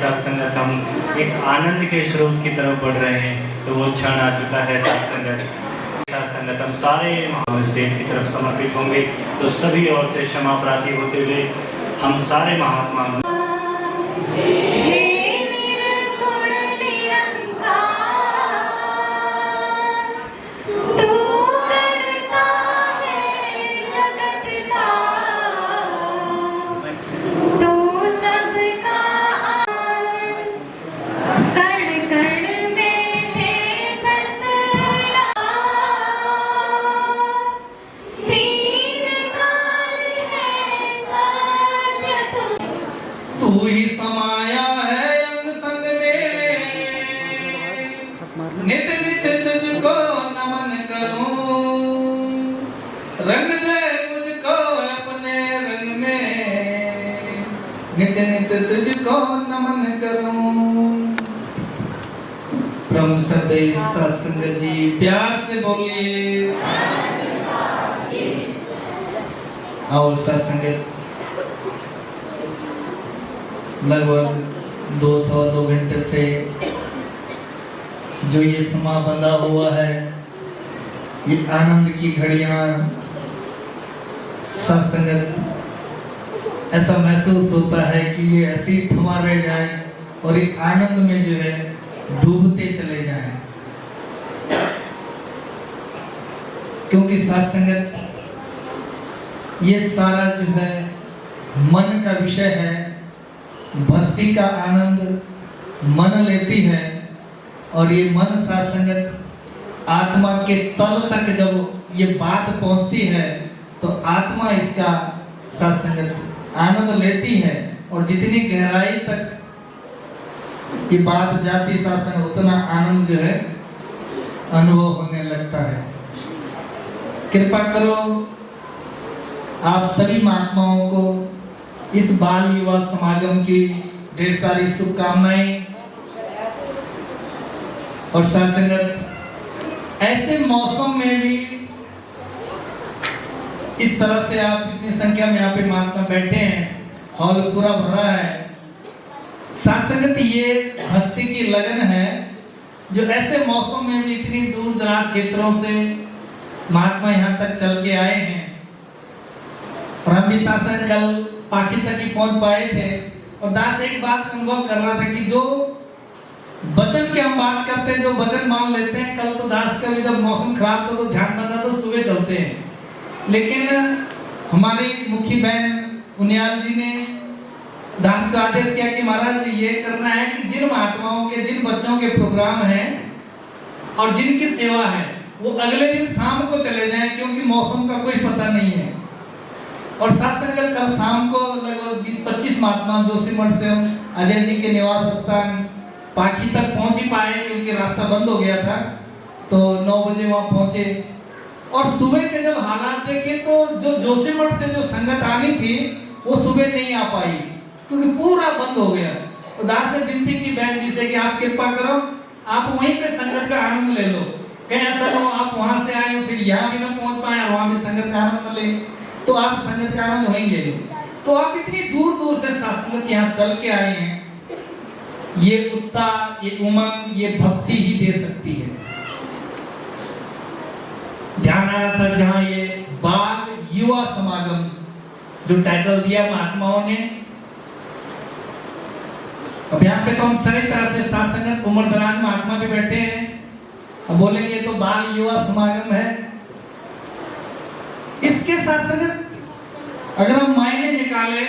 सत्संगत हम इस आनंद के स्रोत की तरफ बढ़ रहे हैं तो वो क्षण आ चुका है। सत्संगत हम सारे स्टेज की तरफ समर्पित होंगे तो सभी ओर से क्षमा प्रार्थी होते हुए हम सारे महात्मा तू ही समाया नित्य नित्य तुझको नमन करूं। प्रभु सदैव सत्संग जी प्यार से बोलिए। और सत्संग लगभग 2 घंटे से जो ये समा बंधा हुआ है, ये आनंद की घड़ियां, सत्संगत ऐसा महसूस होता है कि ये ऐसे ही थमा रह जाए और एक आनंद में जो है डूबते चले जाएं। क्योंकि सत्संगत ये सारा जो है मन का विषय है। भक्ति का आनंद मन लेती है और ये मन सत्संगत आत्मा के तल तक जब ये बात पहुंचती है तो आत्मा इसका सत्संगत आनंद लेती है और जितनी गहराई तक ये बात जाती सत्संग उतना आनंद जो है अनुभव होने लगता है। कृपा करो आप सभी महात्माओं को इस बाल युवा समागम की ढेर सारी शुभकामनाएं और सत्संगत ऐसे मौसम में भी इस तरह से आप इतनी संख्या में यहाँ पे महात्मा बैठे हैं, हॉल पूरा भरा है। सत्संगत ये भक्ति की लगन है जो ऐसे मौसम में भी इतनी दूर दराज क्षेत्रों से महात्मा यहाँ तक चल के आए हैं। और हम भी सत्संग कल पाखी तक ही पहुंच पाए थे और दास एक बात अनुभव कर रहा था कि जो वचन की हम बात करते हैं, जो वचन मान लेते हैं, कल तो दास का भी जब मौसम खराब था तो ध्यान बना तो सुबह चलते हैं, लेकिन हमारे मुखी बहन उनियाल जी ने दास का आदेश किया कि महाराज ये करना है कि जिन महात्माओं के, जिन बच्चों के प्रोग्राम हैं और जिनकी सेवा है वो अगले दिन शाम को चले जाएं, क्योंकि मौसम का कोई पता नहीं है। और सत्संग कल शाम को लगभग 20-25 महात्मा जोशीमठ से हम अजय जी के निवास स्थान पाखी तक पहुंच ही पाए, क्योंकि रास्ता बंद हो गया था। तो 9 बजे वहां पहुंचे और सुबह के जब हालात देखे तो जो जोशीमठ से जो संगत आनी थी वो सुबह नहीं आ पाई, क्योंकि पूरा बंद हो गया। तो दास ने विनती की बहन जी से कि आप कृपा करो, आप वहीं पे संगत का आनंद ले लो। कहीं ऐसा हो आप वहां से आए फिर यहाँ भी ना पहुंच पाए और वहां भी संगत का आनंद ले, तो आप संगत का आनंद वहीं ले लो। तो आप इतनी दूर दूर से सत्संगत यहाँ चल के आए हैं, ये उत्साह, ये उमंग, ये भक्ति ही दे सकती है। ध्यान आ रहा था जहां ये बाल युवा समागम जो टाइटल दिया महात्माओं ने, अब यहाँ पे तो हम सारी तरह से सत्संगत उम्र दराज महात्मा भी बैठे हैं, अब बोलेंगे ये तो बाल युवा समागम है। इसके सत्संगत अगर हम मायने निकाले,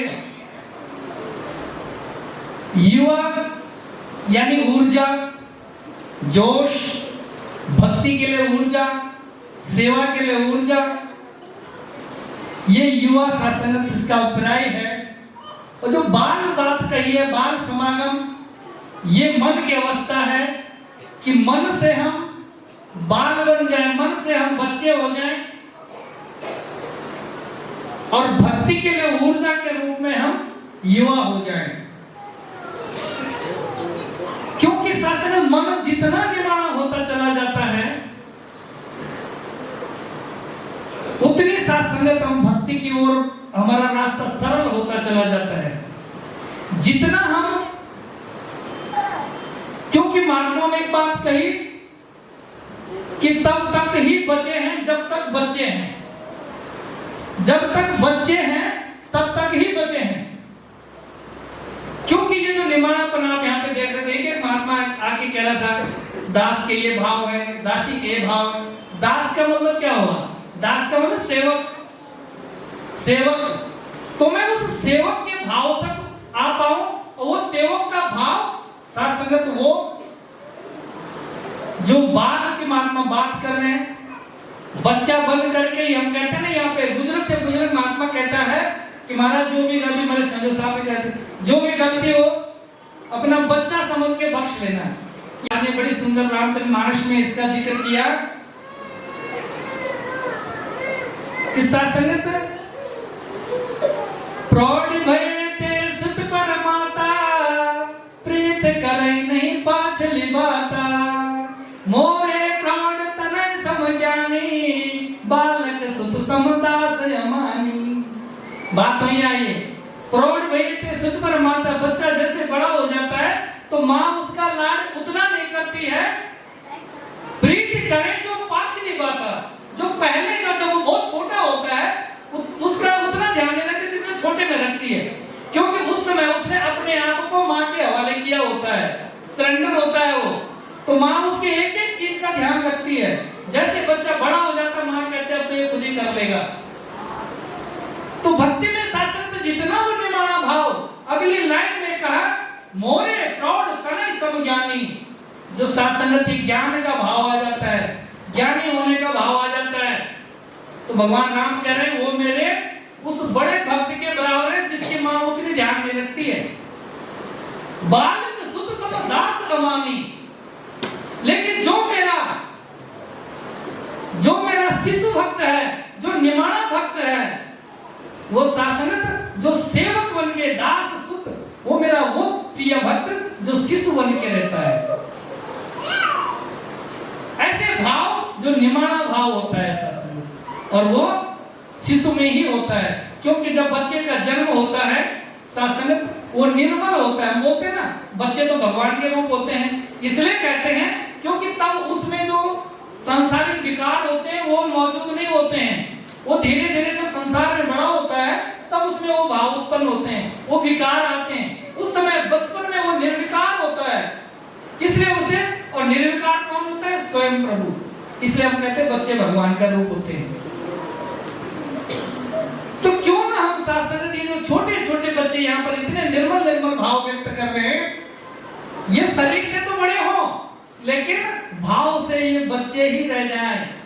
युवा यानी ऊर्जा, जोश, भक्ति के लिए ऊर्जा, सेवा के लिए ऊर्जा, ये युवा सत्संगत इसका अभिप्राय है। और जो बाल बात कही है, बाल समागम, ये मन की अवस्था है कि मन से हम बाल बन जाएं, मन से हम बच्चे हो जाएं और भक्ति के लिए ऊर्जा के रूप में हम युवा हो जाएं। क्योंकि सत्संग मन जितना निर्माण होता चला जाता है उतनी सत्संगत हम भक्ति की ओर हमारा रास्ता सरल होता चला जाता है। जितना हम, क्योंकि महात्माओं ने एक बात कही कि तब तक ही बचे हैं जब तक बच्चे हैं, जब तक बच्चे हैं तब तक ही बचे हैं। क्योंकि ये जो निमाणापन आप यहाँ पे देख रहे थे, एक महात्मा आके कह रहा था दास के ये भाव है, दासी के ये भाव है। दास का मतलब क्या हुआ? दास का मतलब सेवक, सेवक। तो मैं उस सेवक के भाव तक आ पाऊं, और वो सेवक का भाव सत्संगत, वो जो बाल की महात्मा बात कर रहे हैं, बच्चा बन करके ही हम कहते हैं ना, यहाँ पे बुजुर्ग से बुजुर्ग महात्मा कहता है कि महाराज जो भी गलती, मेरे संजय साहब भी कहते हैं, जो भी गलती हो अपना बच्चा समझ के बख्श लेना। यानी बड़ी सुंदर रामचरित मानस में इसका जिक्र किया कि सत्संगत प्रौढ़ भये ते सुत पर बात वही आई है। प्रौढ़ वयते सुत पर माता, बच्चा जैसे बड़ा हो जाता है तो माँ उसका लाड उतना नहीं करती है, प्रीति करे जो पाछ निभाता, जो पहले का जब वो बहुत छोटा होता है उसका उतना ध्यान नहीं रखती जितना छोटे में रखती है, क्योंकि उस समय उसने अपने आप को माँ के हवाले किया होता है, सरेंडर होता है वो, तो माँ उसके एक एक चीज का ध्यान रखती है। जैसे बच्चा बड़ा हो जाता माँ कहते अब तो ये खुद ही कर लेगा। तो भक्ति में शास्त्र जितना वो निमाणा भाव, अगली लाइन में कहा मोरे प्रौढ़ तनय सब ज्ञानी, जो सात्संगति ज्ञान का भाव आ जाता है, ज्ञानी होने का भाव आ जाता है, तो भगवान राम कह रहे हैं वो मेरे उस बड़े भक्त के बराबर है जिसकी माँ उतनी ध्यान नहीं रखती है। बालक सुत सम दास अमानी, लेकिन जो मेरा शिशु भक्त है, जो निमाणा भक्त है, वो शासनत जो सेवक बन के दास सुत, वो मेरा वो प्रिय भक्त जो शिशु बन के रहता है। ऐसे भाव जो निमाणा भाव होता है शासनत, और वो शिशु में ही होता है, क्योंकि जब बच्चे का जन्म होता है शासनत वो निर्मल होता है। बोलते हैं ना बच्चे तो भगवान के रूप होते हैं, इसलिए कहते हैं क्योंकि तब उसमें जो सांसारिक विकार होते हैं वो मौजूद नहीं होते हैं। वो धीरे धीरे जब संसार में बड़ा होता है तब उसमें वो भाव उत्पन्न होते हैं, वो विकार आते हैं। उस समय बचपन में वो निर्विकार होता है, इसलिए उसे, और निर्विकार कौन होता है? स्वयं प्रभु। इसलिए हम कहते हैं बच्चे भगवान का रूप होते हैं। तो क्यों ना हम शास्त्र जो छोटे छोटे बच्चे यहाँ पर इतने निर्मल निर्मल भाव व्यक्त कर रहे हैं, ये शरीर से तो बड़े हो लेकिन भाव से ये बच्चे ही रह जाएं।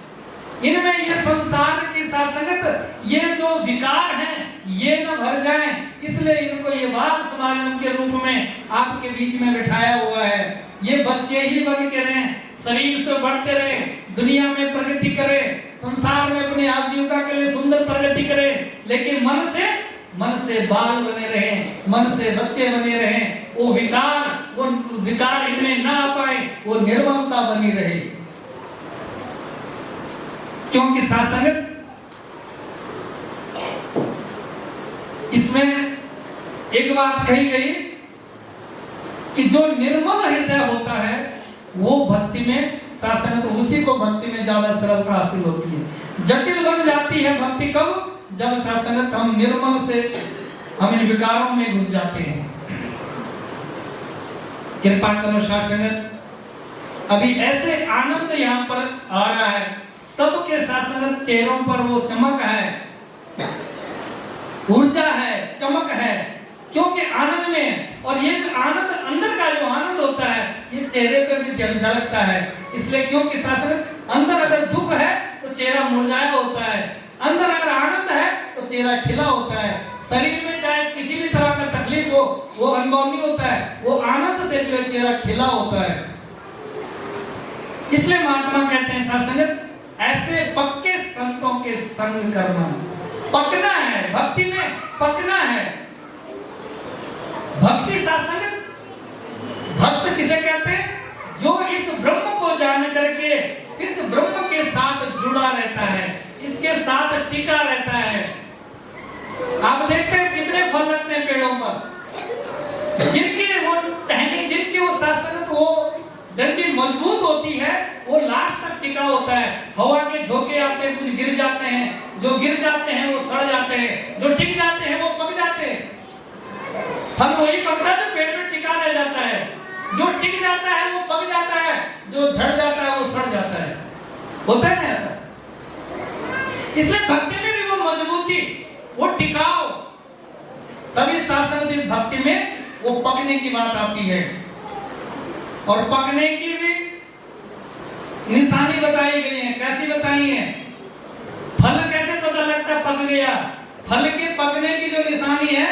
इनमें ये संसार के साथ संगत ये जो विकार हैं ये न भर जाएं, इसलिए इनको ये बाल समागम के रूप में आपके बीच में बिठाया हुआ है। ये बच्चे ही बन के रहें, शरीर से बढ़ते रहें, दुनिया में प्रगति करें, संसार में अपने आजीविका के लिए सुंदर प्रगति करें, लेकिन मन से बाल बने रहें, मन से बच्चे बने रहें। वो विकार इनमें ना आ पाए, वो निर्मलता बनी रहे। क्योंकि सात्संगत इसमें एक बात कही गई कि जो निर्मल हृदय होता है वो भक्ति में सात्संगत, उसी को भक्ति में ज्यादा सरलता हासिल होती है। जटिल बन जाती है भक्ति कब? जब सात्संगत हम निर्मल से हम इन विकारों में घुस जाते हैं। कृपा करो सात्संगत, अभी ऐसे आनंद यहाँ पर आ रहा है, सबके सात्संगत चेहरों पर वो चमक है, ऊर्जा है, चमक है, क्योंकि आनंद में, और ये जो आनंद अंदर का जो आनंद होता है ये चेहरे पे भी झलकता है। इसलिए क्योंकि सात्संगत अंदर अगर दुख है तो चेहरा मुरझाया होता है, अंदर अगर आनंद है तो चेहरा खिला होता है। शरीर में चाहे किसी भी तरह का तकलीफ हो वो अनुभव नहीं होता है, वो आनंद से जो चेहरा खिला होता है। इसलिए महात्मा कहते हैं सात्संगत ऐसे पक्के संतों के संग करना, पकना है भक्ति में, पकना है। भक्ति सात्संगत, भक्त किसे कहते हैं? जो इस ब्रह्म को जान करके इस ब्रह्म के साथ जुड़ा रहता है, इसके साथ टिका रहता है। आप देखते हैं कितने फल लगते हैं पेड़ों पर, जिनकी वो टहनी, जिनकी वो सात्संगत वो डंडी मजबूत होती है वो लास्ट तक टिका होता है। हवा के झोंके आते हैं, कुछ गिर जाते हैं, जो गिर जाते हैं वो सड़ जाते हैं, जो टिक जाते हैं वो पक जाते हैं। फल वही पकता है जो पेड़ में टिका रह जाता है, जो टिक जाता है वो पक जाता है, जो झड़ जाता है वो सड़ जाता है। होता है ना ऐसा? इसलिए भक्ति में भी वो मजबूती, वो टिकाव, तभी शास्त्र भक्ति में वो पकने की बात आती है। और पकने की भी निशानी बताई गई है। कैसी बताई है? फल कैसे पता लगता है पक गया? फल के पकने की जो निशानी है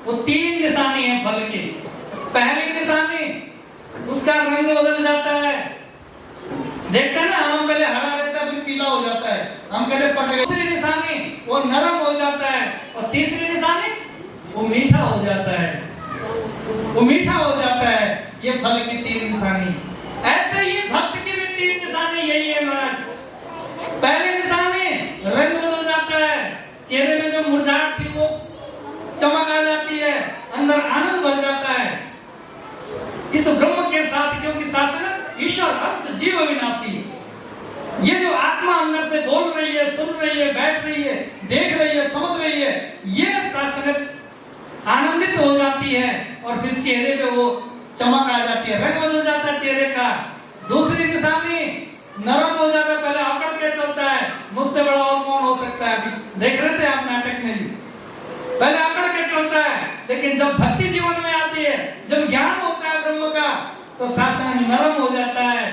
वो 3 निशानी है फल की। पहली निशानी, उसका रंग बदल जाता है। देखते हैं ना, हम पहले हरा रहता है फिर पीला हो जाता है, हम कहते पक गया। दूसरी निशानी वो नरम हो जाता है, और तीसरी निशानी वो मीठा हो जाता है, वो मीठा हो जाता है। ये फल की 3 निशानी। ऐसे ही भक्त की भी 3 निशानी यही है महाराज। पहली निशानी रंग बदल जाता है, चेहरे में जो मुरझाहट थी वो ईश्वर अंश जीव विनाशी, ये जो आत्मा अंदर से बोल रही है, सुन रही है, बैठ रही है, देख रही है, समझ रही है, ये साथ आनंदित हो जाती है और फिर चेहरे पे वो चमक आ जाती है, रंग बदल जाता है चेहरे का। दूसरी निशानी नरम हो जाता है, पहले अकड़ के चलता है, मुझसे बड़ा और कौन हो सकता है। अभी देख रहे थे आप नाटक में भी, पहले अकड़ के चलता है, लेकिन जब भक्ति जीवन में आती है, जब ज्ञान होता है ब्रह्म का, तो शासन नरम हो जाता है,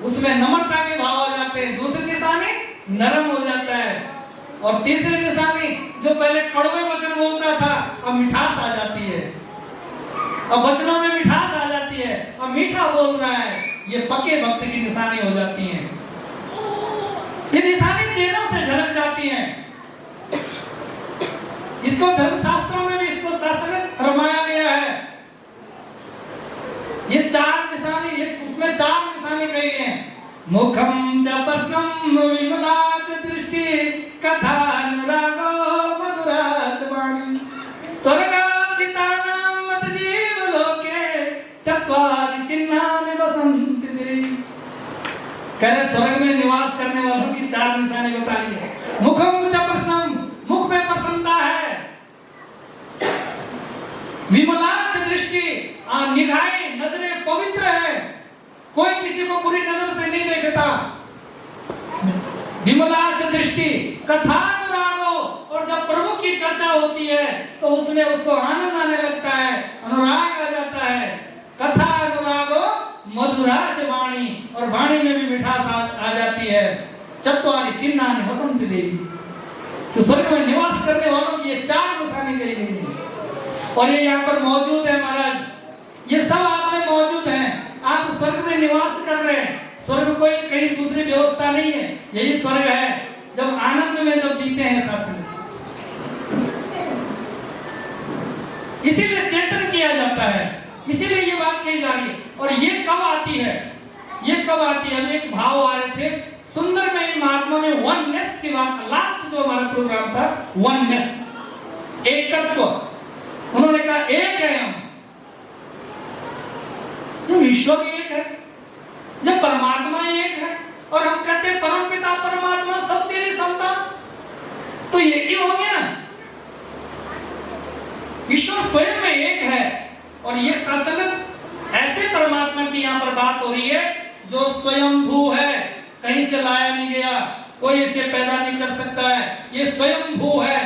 उसमें नम्रता के भाव आ जाते हैं। दूसरी निशानी नरम हो जाता है। और तीसरी निशानी, जो पहले कड़वे वचन बोलता था, अब मिठास आ जाती है, अब वचनों में मिठास आ जाती है, अब मीठा बोल रहा है। ये पक्के भक्त की निशानी हो जाती हैं। ये निशानी चेहरों से झलक जाती हैं। इसको धर्मशास्त्रों में भी इसको शासनत फरमाया गया है। ये चार निशानी, ये उसमें चार निशानी कही गई हैं। मुखम च प्रश्नम विमला च दृष्टि कथानुरागो मधुरा च वाणी स्वर्गासितानां मत जीव लोके चत्वारि चिन्हानि वसन्ति देहि। कह रहे स्वर्ग में निवास करने वालों की चार निशानी बताई है। मुखम च प्रश्नम, मुख में प्रसन्नता है। विमला च दृष्टि, निगाहें, नजरें पवित्र है, कोई किसी को बुरी नजर से नहीं देखता। विमला च दृष्टि कथानुरागो, और जब प्रभु की चर्चा होती है तो उसमें उसको आनंद आने लगता है, अनुराग आ जाता है। कथा अनुरागो मधुरा च वाणी, और वाणी में भी मिठास आ जाती है। चत्वारि चिन्हानि वसन्ति देहि, तो स्वर्ग में निवास करने वालों की ये चार निशानी कही गई है। और ये यहाँ पर मौजूद है महाराज, ये सब आप में मौजूद है। आप स्वर्ग में निवास कर रहे हैं। स्वर्ग कोई कहीं दूसरी व्यवस्था नहीं है, यही स्वर्ग है, जब आनंद में जब जीते हैं सत्संग। इसीलिए चेतन किया जाता है, इसीलिए ये बात कही जा रही है। और ये कब आती है, ये कब आती है? हम एक भाव आ रहे थे सुंदर में, इन महात्मा ने वननेस की बात, लास्ट जो हमारा प्रोग्राम था, वननेस, एकत्व। उन्होंने कहा एक है हम, जब ईश्वर एक है, जब परमात्मा एक है, और हम कहते हैं परम पिता परमात्मा सब तेरी संतान, तो एक ही होंगे ना। ईश्वर स्वयं में एक है। और ये सत्संग ऐसे परमात्मा की यहाँ पर बात हो रही है जो स्वयं भू है, कहीं से लाया नहीं गया, कोई इसे पैदा नहीं कर सकता है, ये स्वयं भू है।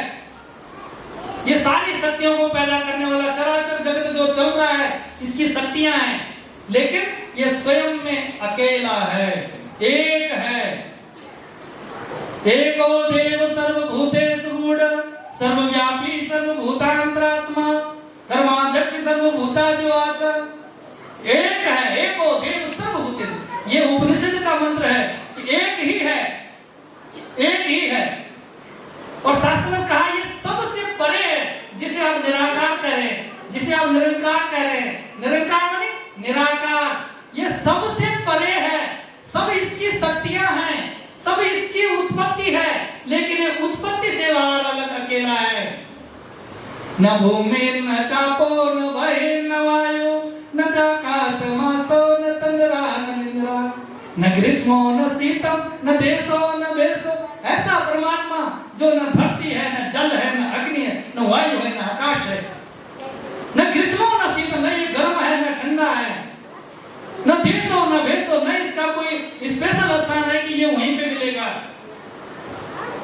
ये सारी शक्तियों को पैदा करने वाला चराचर जगत जो चल रहा है, इसकी शक्तियां हैं, लेकिन ये स्वयं में अकेला है, एक है। एको देव सर्वभूतेषु गूढ़ सर्वव्यापी सर्वभूतांतरात्मा कर्माध्यक्ष सर्वभूतादिवास। एक है, एको देव सर्वभूतेषु, ये उपनिषद का मंत्र है कि एक ही है, एक ही है। और शास्त्र ने कहा ये सबसे परे है, जिसे आप निराकार कह रहे हैं, जिसे आप निरंकार कह रहे हैं। निरंकार माने निराकार, ये सबसे परे है, सब इसकी शक्तियां हैं, सब इसकी उत्पत्ति है, लेकिन ये उत्पत्ति से बाहर अलग अकेला है। न भूमि न चापो न बहि न वायु न चाकाश मास्तो न तंद्रा न निद्रा न ग्रीष्मो न शीतम न देशो न बेसो। ऐसा परमात्मा जो न धरती है, न जल है, न अग्नि है, न वायु है, न आकाश है, न ग्रीष्मो न शीतम, न ये गर्म है न ठंडा है, न देशो न बेसो, न इसका कोई स्पेशल स्थान है कि ये वहीं पे मिलेगा।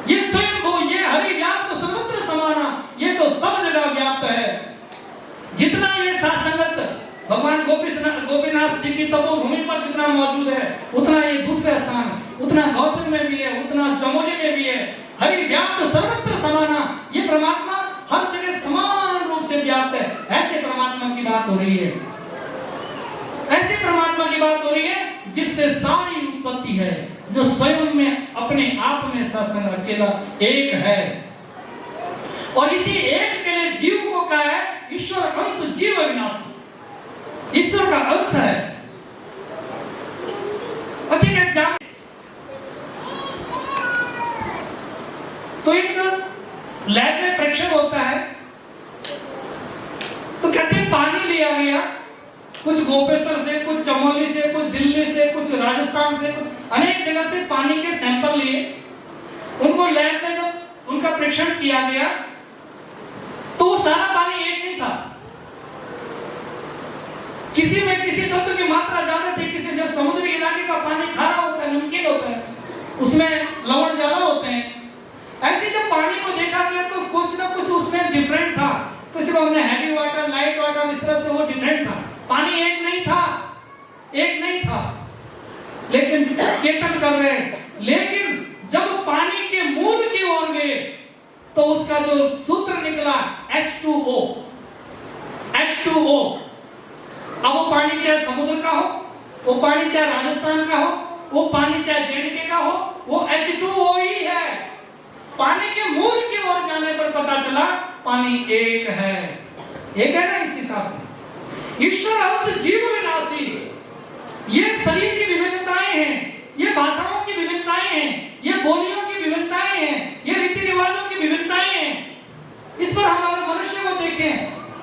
ये स्वयं को, ये हरि व्याप्त सर्वत्र समाना, ये तो सब जगह व्याप्त है। जितना ये सासंगत भगवान गोपीनाथ जी की तपोभूमि पर जितना मौजूद है, उतना ये दूसरे स्थान, उतना गौतम में भी है, उतना चमोली में भी है। हरि व्याप्त सर्वत्र समाना, ये परमात्मा हर जगह समान रूप से व्याप्त है। ऐसे परमात्मा की बात हो रही है, ऐसे परमात्मा की बात हो रही है जिससे सारी उत्पत्ति है, जो स्वयं में अपने आप में सत्संग अकेला एक है। और इसी एक के लिए जीव को कहा है ईश्वर अंश जीव अविनाशी, ईश्वर का अंश है। अच्छी एग्जाम, तो एक लैब में परीक्षण होता है, तो कहते हैं पानी लिया गया कुछ गोपेश्वर से, कुछ चमोली से, कुछ दिल्ली से, कुछ राजस्थान से, कुछ अनेक जगह से पानी के सैंपल लिए। उनको लैब में जब उनका परीक्षण किया गया तो वो सारा पानी एक नहीं था। किसी में किसी तत्व की मात्रा ज्यादा थी, किसी जो समुद्री इलाके का पानी खारा होता है, नमकीन होता है, उसमें लवण ज्यादा होते हैं। ऐसे जब पानी को देखा गया तो कुछ ना कुछ उसमें डिफरेंट था। तो इसको हमने हैवी वाटर, लाइट वाटर, इस तरह से वो डिफरेंट था। पानी एक नहीं था, एक नहीं था, लेकिन चेतन कर रहे हैं। लेकिन जब पानी के मूल की ओर गए तो उसका जो सूत्र निकला H2O, H2O। अब वो पानी चाहे समुद्र का हो, वो पानी चाहे राजस्थान का हो, वो पानी चाहे जेडके का हो, वो H2O ही है। पानी के मूल की ओर जाने पर पता चला पानी एक है, एक है ना। इस हिसाब से ईश्वर अंश जीव विनाशी, ये शरीर की विभिन्नताएं हैं, ये भाषाओं की विभिन्नताएं हैं, ये बोलियों की विभिन्नताएं हैं, ये रीति रिवाजों की विभिन्नताएं हैं। इस पर हम अगर मनुष्य को देखें,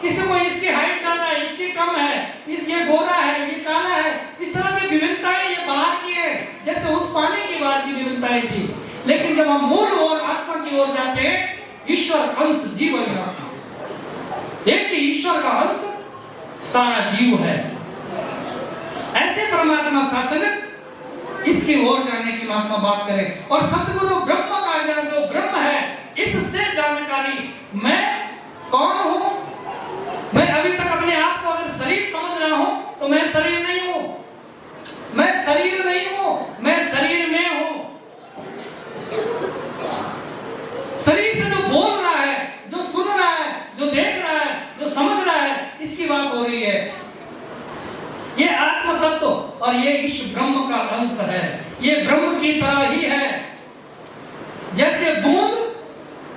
किसी को इसकी हाइट ज्यादा है, इसकी कम है, ये गोरा है, ये काला है, इस तरह की विभिन्नताएं ये बाहर की है, जैसे उस पानी की बाहर की विभिन्नताएं थी। लेकिन जब हम मूल और आत्मा की ओर जाते हैं, ईश्वर अंश जीव विनाशी, एक ही ईश्वर का अंश सारा जीव है। ऐसे परमात्मा शासक इसकी ओर जाने की महात्मा बात करें। और सतगुरु ब्रह्म का ज्ञान, जो ब्रह्म है, इससे जानकारी मैं कौन हूं। मैं अभी तक अपने आप को अगर शरीर समझ रहा हूं तो मैं शरीर नहीं हूं, मैं शरीर नहीं हूं, मैं शरीर में हूं। शरीर से जो बोल रहा है, जो सुन रहा है, जो देख रहा है, जो समझ रहा है, इसकी बात हो रही है। ये आत्म तत्व और ये ईश ब्रह्म का अंश है, ये ब्रह्म की तरह ही है। जैसे बूंद,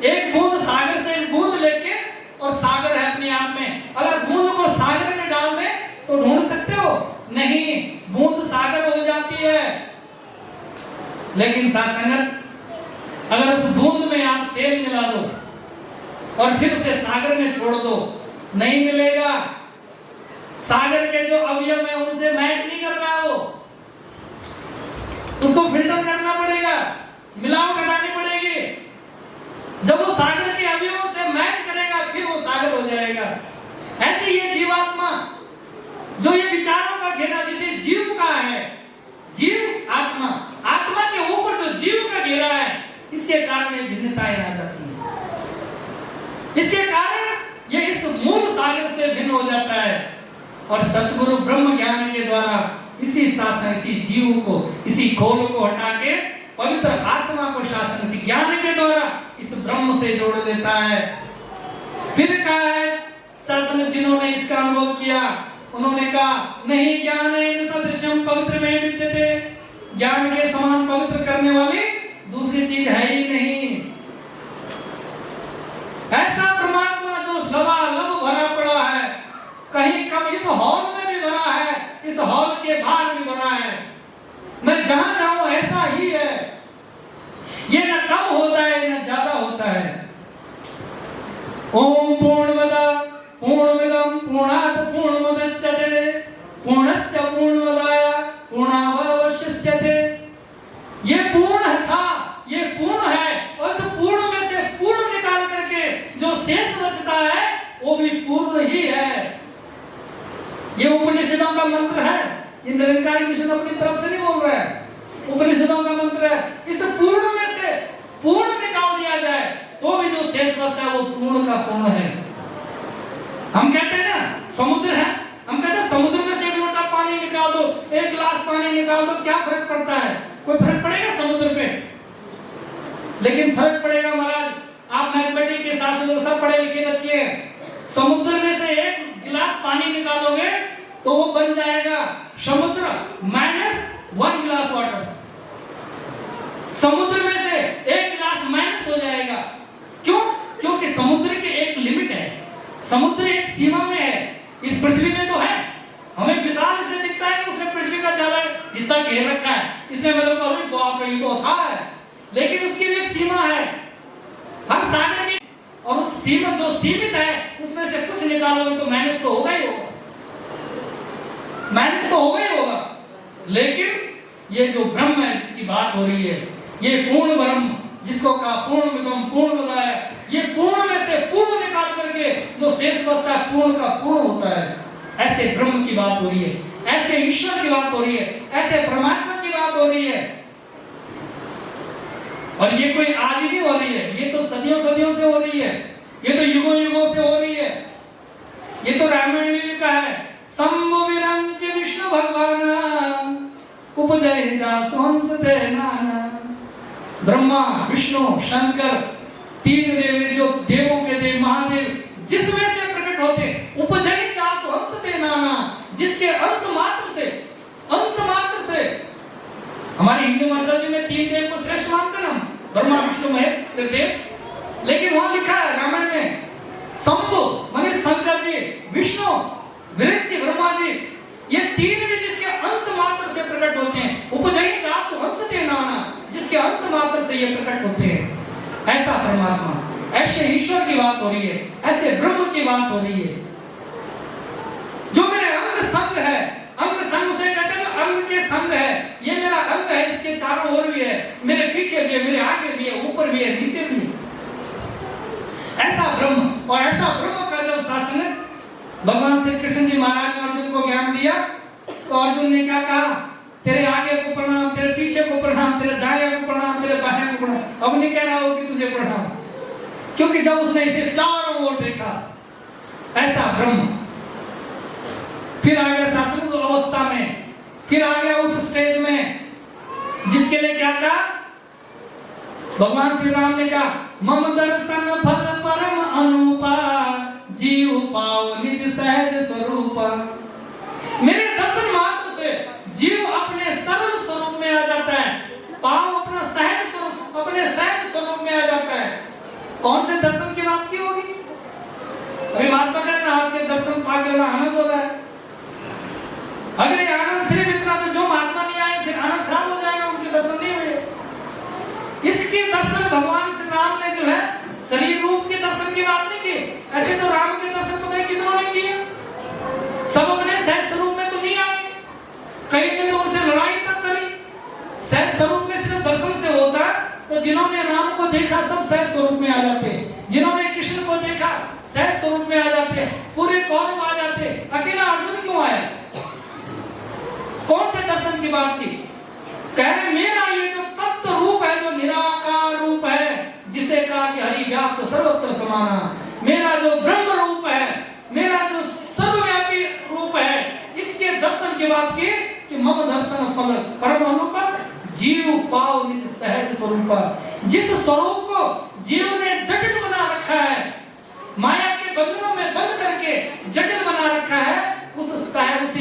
एक बूंद सागर से एक बूंद लेके, और सागर है अपने आप में, अगर बूंद को सागर में डाल दे तो ढूंढ सकते हो? नहीं, बूंद सागर हो जाती है। लेकिन साथ संगत, अगर उस बूंद में आप तेल मिला दो और फिर उसे सागर में छोड़ दो, नहीं मिलेगा। सागर के जो अवयव है उनसे मैच नहीं कर रहा हो, उसको फिल्टर करना पड़ेगा, मिलावट हटानी पड़ेगी। जब वो सागर के अवयवों से मैच करेगा फिर वो सागर हो जाएगा। ऐसे ये जीवात्मा, जो ये विचारों का घेरा जिसे जीव का है, जीव आत्मा, आत्मा के ऊपर जो जीव का घेरा है, इसके कारण ये भिन्नताएं आ जाती हैं। इसके कारण ये इस मूल सागर से भिन्न हो जाता है। और सतगुरु ब्रह्म ज्ञान के द्वारा इसी शासन, इसी जीव को, इसी खोल को हटा के पवित्र आत्मा को शासन, इसी ज्ञान के द्वारा इस ब्रह्म से जोड़ देता है। फिर कहा है शासन, जिन्होंने इसका अनुभव किया उन्होंने कहा, नहीं ज्ञान सदृशम पवित्र में विद्यते, ज्ञान के समान पवित्र करने वाली दूसरी चीज है ही नहीं। ऐसा परमात्मा जो लबालब भरा पड़ा है, कहीं कम इस हॉल में भी भरा है, इस हॉल के बाहर भी भरा है। मैं जहां जाऊं ऐसा ही है, ये न कम होता है न ज्यादा होता है। ओम पूर्णमदा पूर्णमिदं पूर्णात् पूर्णमुदच्यते पूर्णस्य पूर्णमदाय पूर्णावशिष्यते। ये पूर्ण था, ये पूर्ण है, और इस पूर्ण में से पूर्ण निकाल करके जो शेष बचता है वो भी पूर्ण ही है। ये उपनिषदों का मंत्र है, ये निरंकारी मिशन अपनी तरफ से नहीं बोल रहा है, उपनिषदों का मंत्र है। इस पूर्ण में से पूर्ण निकाल दिया जाए तो भी जो शेष बचता है वो पूर्ण का पूर्ण है। हम कहते हैं ना समुद्र है, हम कहते हैं समुद्र में से एक लोटा पानी निकाल दो, एक गिलास पानी निकाल दो, क्या फर्क पड़ता है? कोई फर्क पड़ेगा समुद्र पे? लेकिन फर्क पड़ेगा महाराज, आप मैथमेटिक्स के हिसाब से तो सब पढ़े लिखे बच्चे हैं। समुद्र में से एक गिलास पानी निकालोगे तो वो बन जाएगा समुद्र माइनस 1 गिलास वाटर। समुद्र में से एक गिलास माइनस हो जाएगा। क्यों? क्योंकि समुद्र की एक लिमिट है, समुद्र एक सीमा में है। इस पृथ्वी में तो है, हमें विशाल इसलिए दिखता है कि उसने पृथ्वी का ज्यादा हिस्सा घेर रखा है, इसलिए मैं लोग कहूं बाप रे ये तो था है, लेकिन उसकी भी एक सीमा है हर सागर की। और उस सीमा जो सीमित है उसमें से कुछ निकालोगे तो माइनस तो होगा ही होगा। मैनेज तो होगा ही होगा, लेकिन ये जो ब्रह्म है जिसकी बात हो रही है, ये पूर्ण ब्रह्म जिसको कहा पूर्ण विदम पूर्ण बताया, ये पूर्ण में से पूर्ण निकाल करके जो शेष बचता है पूर्ण का पूर्ण होता है। ऐसे ब्रह्म की बात हो रही है, ऐसे ईश्वर की बात हो रही है, ऐसे परमात्मा की बात हो रही है। और ये कोई आज ही नहीं हो रही है, ये तो सदियों सदियों से हो रही है, ये तो युगों युगों से हो रही है। ये तो रामायण में भी कहा है, शंभु विरंच विष्णु भगवान उपजय जासवंश ते नाना। ब्रह्मा विष्णु शंकर तीन देव, जो देवों के देव महादेव जिसमें से प्रकट होते, उपजय जासवंश ते नाना, जिसके अंश मात्र से हमारे हिंदू महाराज में तीन देव को श्रेष्ठ मानते ना, ब्रह्मा विष्णु महेश देव, लेकिन वहां लिखा है रामायण में शंभु माने शंकर जी, विष्णु विरंची ब्रह्मा जी, ये तीन भी जिसके अंश मात्र से प्रकट होते हैं। उपजयी दास वंश ते नाना, जिसके अंश मात्र से ये प्रकट होते हैं। ऐसा परमात्मा, ऐसे ईश्वर की बात हो रही है, ऐसे ब्रह्म की बात हो रही है। जो मेरे अंग संग है, अंग संग उसे कहते हैं जो अंग के संग है, ये मेरा अंग है, इसके चारों ओर भी है, मेरे पीछे भी है, मेरे आगे भी है, ऊपर भी है, नीचे भी है। ऐसा ब्रह्म, और ऐसा ब्रह्म का जब शासन भगवान श्री कृष्ण जी महाराज ने अर्जुन को ज्ञान दिया, तो अर्जुन ने क्या कहा, तेरे आगे को प्रणाम, तेरे पीछे को प्रणाम, तेरे दाएं को प्रणाम, तेरे बाएं को प्रणाम। अब नहीं कह रहा हो कि तुझे प्रणाम, क्योंकि जब उसने इसे चारों ओर देखा, ऐसा ब्रह्म। फिर आ गया शासन अवस्था में, फिर आ गया उस स्टेज में जिसके लिए क्या कहा, भगवान श्री राम ने कहा, मम दर्शन फल परम अनुपा, जीव पाओ निज सहज स्वरूपा। मेरे दर्शन मात्र से जीव अपने सरल स्वरूप में आ जाता है, पाओ अपना सहज स्वरूप, अपने सहज स्वरूप में आ जाता है। कौन से दर्शन की बात की होगी? अभी महात्मा कह रहे हैं आपके दर्शन पाके बड़ा आनंद हो रहा है। अगर ये आनंद सिर्फ इतना, तो जो महात्मा नहीं आए फिर आनंद खराब हो जाएगा, उनके दर्शन नहीं हुए। इसके दर्शन भगवान श्री राम ने जो है शरीर रूप के दर्शन की बात नहीं की। ऐसे तो राम के दर्शन पता नहीं कितनों ने किए, सब अपने सहज स्वरूप में तो नहीं आए, कई ने तो उनसे लड़ाई तक करी। सहज स्वरूप में सिर्फ दर्शन से होता, तो जिन्होंने राम को देखा सब सहज स्वरूप में आ जाते, जिन्होंने कृष्ण को देखा सहज स्वरूप में आ जाते, पूरे कौरव आ जाते। अकेला अर्जुन क्यों आया? कौन से दर्शन की बात थी? कह रहे मेरा ये जो तत्व रूप है, जो निराकार रूप है, जिसे कहा कि हरि व्याप्त सर्वत्र समाना, मेरा जो ब्रह्म रूप है, मेरा जो सर्वव्यापी रूप है, इसके दर्शन की बात की कि मम दर्शन फल परम अनुपा, जीव पाओ निज सहज स्वरूपा। जिस स्वरूप को जीव ने जटिल बना रखा है, माया के बंधनों में बंद करके जटिल बना रखा है, उसे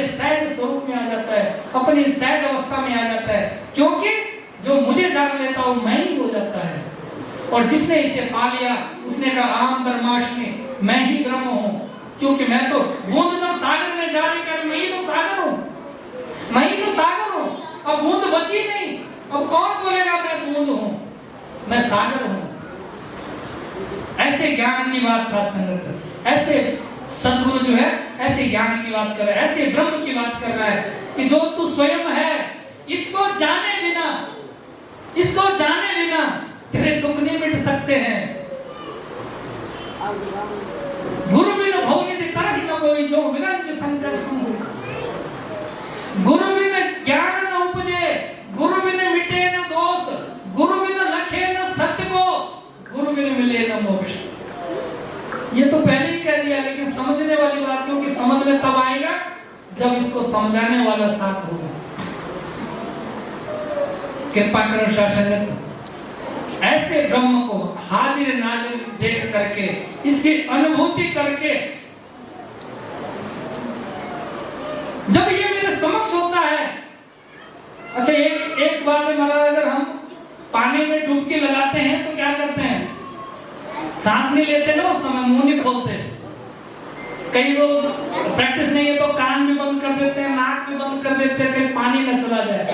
सहज स्वरूप में आ जाता है, अपनी सहज अवस्था में आ जाता है। क्योंकि जो मुझे जान लेता हूं मैं ही हो जाता है, और जिसने इसे पा लिया उसने कहा अहम ब्रह्मास्मि, मैं ही ब्रह्म हूं। क्योंकि मैं तो बूंद जब सागर में जा रही कर, मैं ही तो सागर हूं, मैं ही तो सागर हूं। अब बूंद बची नहीं, अब कौन बोलेगा मैं बूंद हूं, मैं सागर हूं। ऐसे ज्ञान की बात साथ संगत, ऐसे सदगुरु जो है ऐसे ज्ञान की बात कर रहा है, ऐसे ब्रह्म की बात कर रहा है कि जो तू स्वयं है, इसको जाने बिना, इसको जाने बिना तेरे दुख नहीं मिट सकते हैं। गुरु बिन भवनिधि तरहि न कोई, जो विरंच संकर शंभु। गुरु बिन ज्ञान न उपजे, गुरु बिन मिटे न दोष, गुरु बिन लखे न सत्य को, गुरु बिन मिले न मोक्ष। ये तो पहले ही कह दिया, लेकिन समझने वाली बात, क्योंकि समझ में तब आएगा जब इसको समझाने वाला साथ होगा। कृपा करो शासक, ऐसे ब्रह्म को हाजिर नाजिर देख करके, इसकी अनुभूति करके, जब ये मेरे समक्ष होता है। अच्छा एक बात है महाराज, अगर हम पानी में डुबकी लगाते हैं तो क्या करते हैं? सांस नहीं लेते ना उस समय, मुंह नहीं खोलते। कई लोग प्रैक्टिस नहीं है तो कान भी बंद कर देते हैं, नाक भी बंद कर देते हैं, कहीं पानी न चला जाए।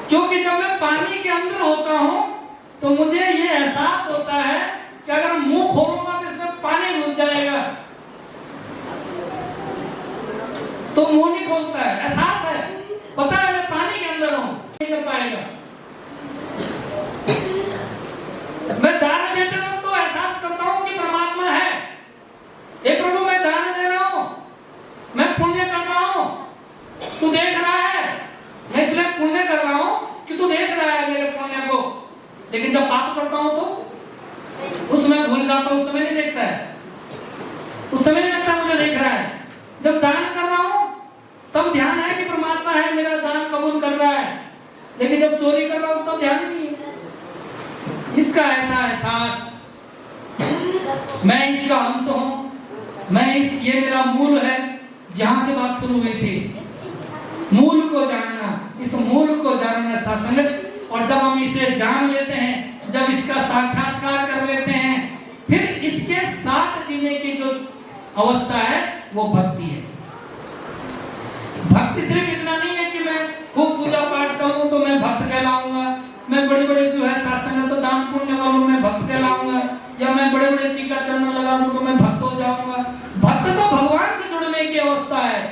क्योंकि जब मैं पानी के अंदर होता हूं तो मुझे ये एहसास होता है कि अगर मुंह खोलूंगा तो इसमें पानी घुस जाएगा, तो मुंह भूल जाता हूँ, उस समय नहीं देखता है, उस समय नहीं लगता मुझे देख रहा है। जब दान कर रहा हूँ तब ध्यान है कि परमात्मा है, मेरा दान कबूल कर रहा है, लेकिन जब चोरी कर रहा हूँ तब ध्यान ही नहीं है। इसका ऐसा एहसास, मैं इसका अंश हूँ, ये मेरा मूल है, जहां से बात शुरू हुई थी, मूल को जानना, इस मूल को जानना सत्संगत। और जब हम इसे जान लेते हैं, जब इसका साक्षात्कार कर लेते हैं, फिर इसके साथ जीने की जो अवस्था है वो भक्ति है। भक्ति सिर्फ इतना नहीं है कि मैं खूब पूजा पाठ करूं तो मैं भक्त कहलाऊंगा, मैं बड़े बड़े जो है सत्संग तो दान पुण्य करूं मैं भक्त कहलाऊंगा, या मैं बड़े बड़े टीका चंदन लगा दूं तो मैं भक्त हो जाऊंगा। भक्त तो भगवान से जुड़ने की अवस्था है,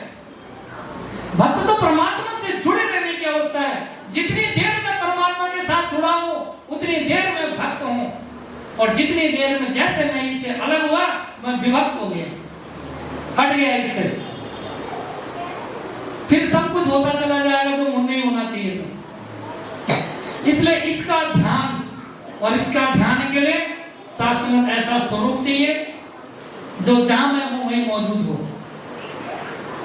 भक्त तो परमात्मा से जुड़े रहने की अवस्था है। जितनी देर में परमात्मा के साथ जुड़ा हूं उतनी देर में भक्त हूं, और जितनी देर में जैसे मैं इससे अलग हुआ मैं विभक्त हो गया, हट गया इससे, फिर सब कुछ होता चला जाएगा जो नहीं होना चाहिए था। इसलिए इसका ध्यान, और इसका ध्यान के लिए सात्संगत ऐसा स्वरूप चाहिए जो जहां मैं हूं वहीं मौजूद हो।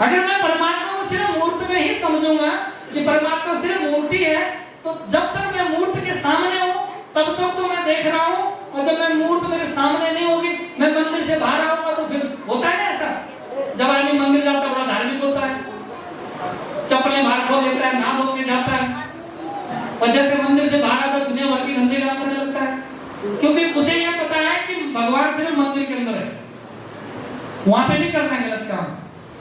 अगर मैं परमात्मा को सिर्फ मूर्ति में ही समझूंगा कि परमात्मा सिर्फ मूर्ति है, तो जब तक मैं मूर्ति के सामने हूं तब तक तो मैं देख रहा हूं, और जब मैं मूर्ति मेरे सामने नहीं होगी, मैं मंदिर से बाहर आऊंगा तो फिर होता है ना ऐसा, जब आदमी मंदिर जाता है बड़ा धार्मिक होता है, चप्पलें बाहर खोल लेता है, नहा धो के जाता है, और जैसे मंदिर से बाहर आता दुनिया भर की गंदे काम करने लगता है, क्योंकि उसे यह पता है कि भगवान सिर्फ मंदिर के अंदर है, वहां पे नहीं करना है गलत काम।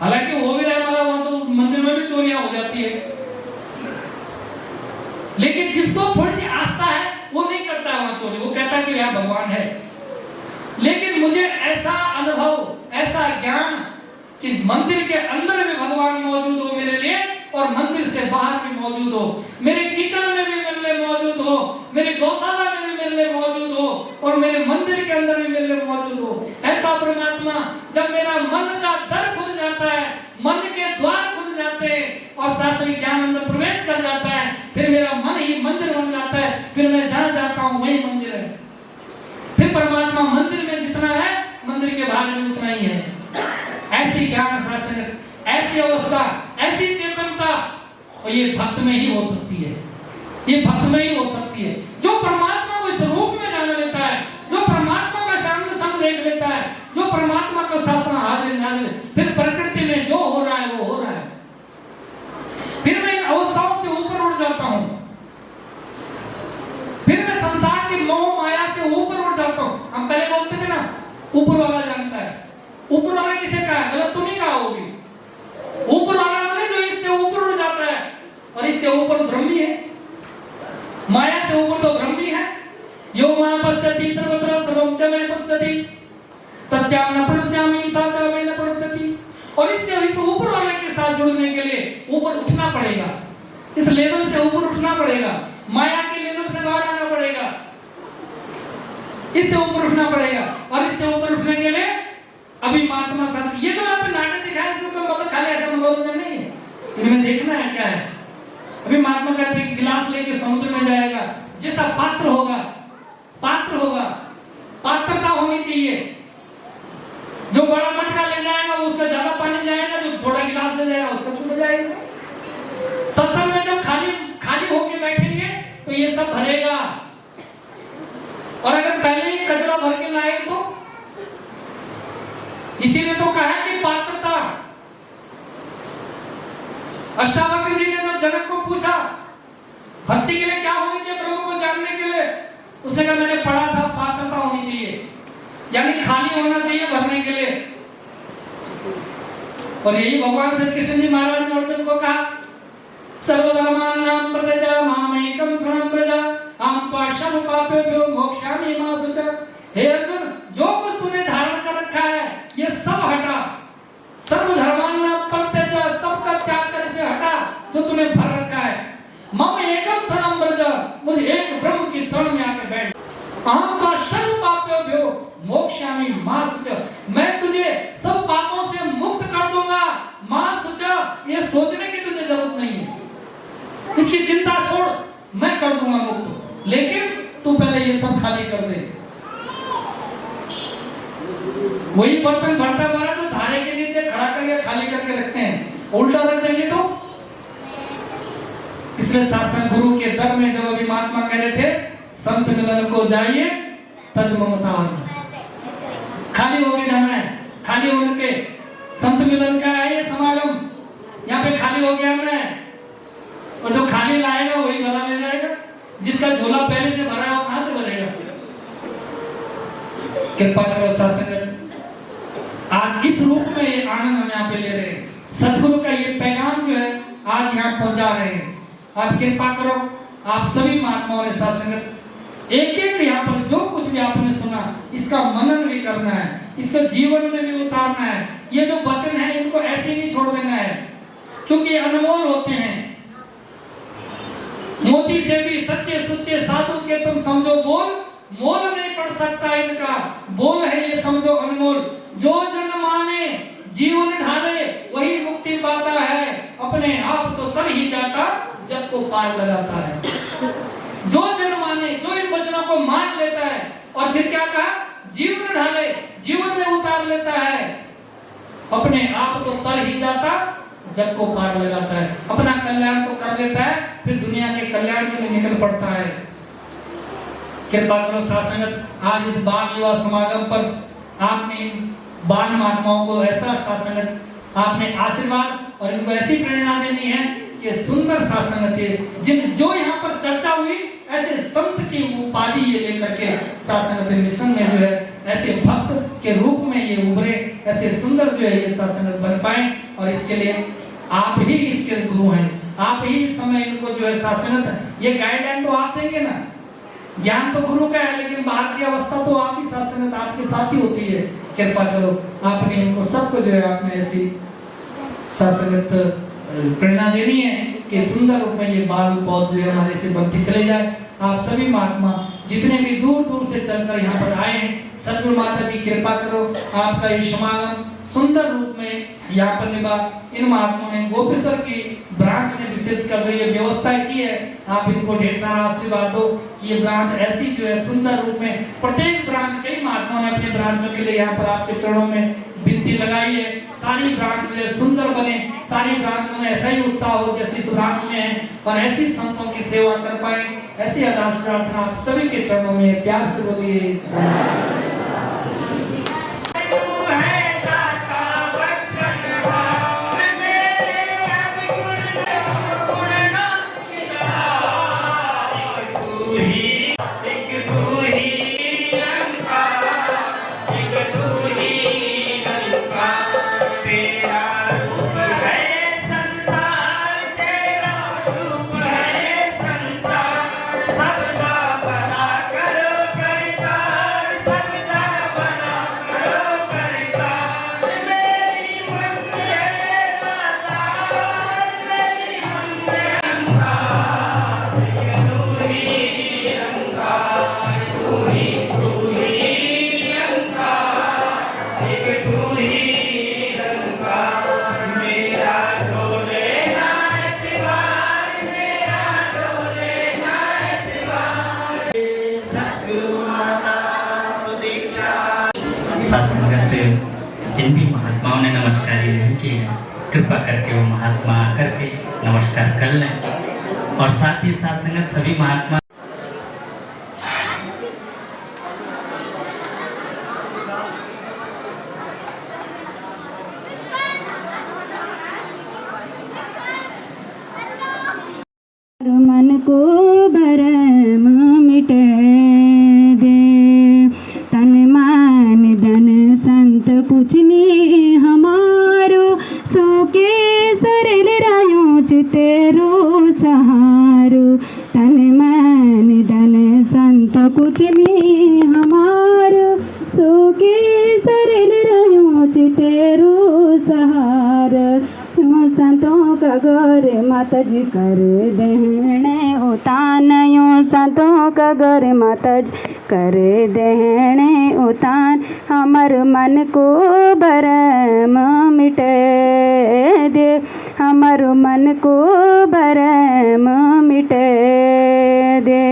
हालांकि वो भी रहा हमारा, वहां तो मंदिर में भी चोरियां हो जाती है, लेकिन जिसको थोड़ी सी आस्था है वो नहीं करता है वहां चोरी, वो कहता है कि यहाँ भगवान है। लेकिन मुझे ऐसा अनुभव, ऐसा ज्ञान कि मंदिर के अंदर भी भगवान मौजूद हो मेरे लिए, और मंदिर से बाहर भी मौजूद हो, मेरे किचन में भी मेरे लिए मौजूद हो, मेरे गौशाला में भी मेरे लिए मौजूद हो, और मेरे मंदिर के अंदर भी मेरे लिए मौजूद हो, ऐसा परमात्मा जब मेरा मन का दर खुल जाता है, मन के द्वार खुल जाते हैं और शास्त्रीय ज्ञान अंदर प्रवेश कर जाता है, फिर मेरा मन ही मंदिर बन जाता है, फिर मैं जहां जाता हूं वही मंदिर है। फिर परमात्मा मंदिर में जितना है मंदिर के बाहर में उतना ही है। ऐसी ज्ञान शास्त्र, ऐसी अवस्था, ऐसी चेतनता, और ये भक्त में ही हो सकती है, ये भक्त में ही हो सकती है। जो परमात्मा को इस रूप में जान लेता है, जो परमात्मा का संग संग देख लेता है, जो परमात्मा को शासन हाजिर नाजिर, फिर प्रकृति में जो हो रहा है वो हो रहा है। फिर मैं इन अवस्थाओं से ऊपर उठ जाता हूं, फिर मैं संसार की मोह माया से ऊपर उठ जाता हूं। हम पहले बोलते थे ना, ऊपर वाला जानता है। ऊपर वाला किसे कहा? गलत तो नहीं कहा होगी। ऊपर वाला माने जो इससे ऊपर उठ जाता है, और इससे ऊपर ब्रह्मी है, माया से ऊपर तो ब्रह्मी है। यो मां पश्यति सर्वत्र सर्वं च मे पश्यति तस्याम न पश्यामि सा च मे न पश्यति। और इससे इस ऊपर वाले के साथ जुड़ने के लिए ऊपर उठना पड़ेगा, इस लेवल से ऊपर उठना पड़ेगा, माया के लेवल से बाहर आना पड़ेगा, इससे ऊपर उठना पड़ेगा। और इससे ऊपर उठने के लिए अभी महात्मा शास्त्री, ये जो आपने नाटक दिखाया इसको तो मतलब खाली ऐसा मनोरंजन नहीं है, इनमें देखना है क्या है। अभी महात्मा कहते हैं गिलास लेके समुद्र में जाएगा, जैसा पात्र होगा, पात्र होगा, पात्रता होनी चाहिए। जो बड़ा मटका ले जाएगा वो उसका ज्यादा पानी जाएगा, जो छोटा गिलास ले जाएगा उसका छोटा जाएगा। सत्संग में जब खाली खाली होके बैठेंगे तो ये सब भरेगा, और अगर पहले ही कचरा भर के लाए तो, इसीलिए तो कहा कि पात्रता। अष्टावक्र जी ने जब जनक को पूछा भक्ति के लिए क्या होनी चाहिए प्रभु को जानने के लिए, उसने कहा मैंने पढ़ा था पात्रता होनी चाहिए, यानी खाली होना चाहिए भरने के लिए। और यही भगवान श्री कृष्ण जी महाराज ने अर्जुन को कहा, सर्वधर्मानां प्रत्यजा मामेकं शरणं व्रज अहं त्वा सर्व पापेभ्यो मोक्षामि मा शुच। हे अर्जुन, जो कुछ तूने धारण कर रखा है ये सब हटा, सर्वधर्मानां प्रत्यजा, सबका त्याग कर इसे हटा जो तूने भर रखा है। मम एकम शरणं व्रज, मुझे एक ब्रह्म की शरण में आके बैठ। अहं त्वा सर्व पापेभ्यो मोक्षामि मा शुच, मैं तुझे सब पापों से मुक्त कर दूंगा। मा शुच, ये सोचने की तुझे जरूरत नहीं है, इसकी चिंता छोड़, मैं कर दूंगा मुक्त, लेकिन तू पहले ये सब खाली कर दे। वही बर्तन भरता भरा जो धारे के नीचे खड़ा करके खाली करके रखते हैं, उल्टा रख देंगे तो। इसलिए शासन गुरु के दर में जब अभी महात्मा कह रहे थे संत मिलन को जाइए तज ममता, खाली होके जाना है, खाली होके संत मिलन का है ये समागम, यहाँ पे खाली होके आना है। और जो खाली लाएगा वही भरा ले जाएगा, जिसका झोला पहले से भरा है वो कहां से भरेगा। कृपा करो शासन, आज इस रूप में ये आनंद हम यहाँ पे ले रहे हैं, सदगुरु का ये पैगाम जो है आज यहाँ पहुंचा रहे हैं। आप कृपा करो, आप सभी महात्माओं ने शासन एक एक यहाँ पर जो कुछ भी आपने सुना इसका मनन भी करना है, इसको जीवन में भी उतारना है। ये जो वचन है इनको ऐसे नहीं छोड़ देना है, क्योंकि ये अनमोल होते हैं। मोती से भी सच्चे सुच्चे साधु के तुम समझो बोल, मोल नहीं पड़ सकता इनका, बोल है ये समझो अनमोल। जो जन माने जीवन ढाले वही मुक्ति पाता है, अपने आप तो तर ही जाता जब को पार लगाता है। जो जन माने, जो इन वचनों को मान लेता है और फिर क्या कहा, जीवन ढाले, जीवन में उतार लेता है, अपने आप तो तर ही जाता जग को पार लगाता है। अपना कल्याण तो कर लेता है, फिर दुनिया के कल्याण के लिए निकल पड़ता है। कृपा करो शासनत, आज इस बाल युवा समागम पर आपने इन बाल महात्माओं को ऐसा शासनत आपने आशीर्वाद और इनको ऐसी प्रेरणा देनी है कि सुंदर शासनत जिन जो यहाँ पर चर्चा हुई ऐसे संत की उपाधि ये लेकर के शासनत मिशन में जो है ऐसे भक्त के रूप में ये उभरे, ऐसे सुंदर जो है ये शासनत बन पाए। और इसके लिए आप ही इसके गुरु हैं, आप ही इस समय इनको जो है शासनत ये गाइडलाइन तो आप देंगे ना, ज्ञान तो गुरु का है लेकिन बाहर की अवस्था तो आप ही शासनत आपके साथ ही होती है। कृपा करो, आपने इनको सबको जो है आपने ऐसी शासनत प्रेरणा देनी है कि सुंदर रूप में ये बाल पौध जो है हमारे से बनती चले जाए। आप सभी महात्मा जितने भी दूर दूर से चलकर यहाँ पर आए हैं, सदगुरु माता जी कृपा करो, आपका ये समागम सुंदर रूप में यहाँ पर निभा। इन महात्माओं ने गोपेश्वर की ब्रांच ने विशेषकर जो ये व्यवस्था की है, आप इनको ढेर सारा आशीर्वाद दो कि ये ब्रांच ऐसी जो है सुंदर रूप में, प्रत्येक ब्रांच कई महात्माओं ने अपने ब्रांचों के लिए यहाँ पर आपके चरणों में विनती लगाई है, सारी ब्रांच जो है सुंदर बने, सारी ब्रांचों में ऐसा ही उत्साह हो जैसे इस ब्रांच में है, और ऐसी संतों की सेवा कर पाए। ऐसी अरदास प्रार्थना आप सभी के चरणों में प्यार से बोलिए। सत्संगत जिन भी महात्माओं ने नमस्कार नहीं किए, कृपा करके वो महात्मा आकर के नमस्कार कर लें। और साथ ही साथ संगत सभी महात्मा मन को भरम मिटे दे, तन मान धन संत कुछ नहीं हमारो, सो के सरल रायों तेरो सहारो, तन मान धन संत कुछ नहीं हमारो, सो के सरल रायों तेरो सहारा। संतों का गौर माता जी कर देने उतान, यूं संतों का गौर माता जी कर देने उतान, हमर मन को भरम मिटे दे, हमर मन को भरम मिटे दे।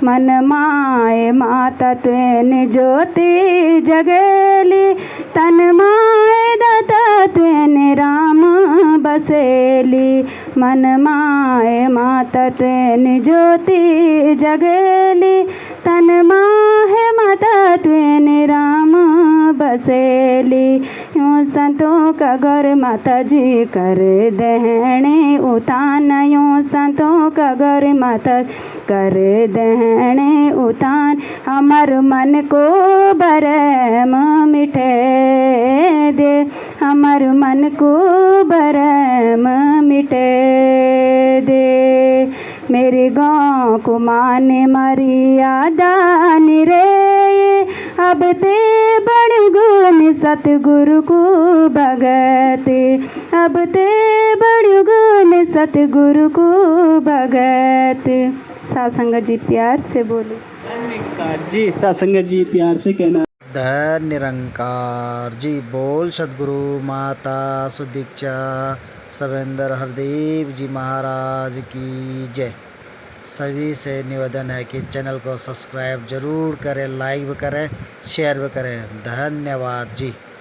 मन माए माता त्वेन ज्योति जगेली तन माए दाता त्वेन राम बसेली मन माए माता त्वेन ज्योति जगेली तन माहे माता त्वेन राम बसेली यूं संतों का घर माता जी कर दहने उतान यूं संतों का घर माता कर दहने उतान हमार मन को भरम मिटे दे हमार मन को भरम मिटे दे मेरे गाँव को माने मर्यादा निरे अब ते बड़ गुण सतगुरु को भगते अब ते बड़ गुण सतगुरु को भगते सत्संग जी प्यार से बोले जी सत्संग जी प्यार से कहना धन्य निरंकार जी बोल सद्गुरु माता सुदीक्षा सवेंद्र हरदेव जी महाराज की जय। सभी से निवेदन है कि चैनल को सब्सक्राइब जरूर करें, लाइक भी करें, शेयर भी करें। धन्यवाद जी।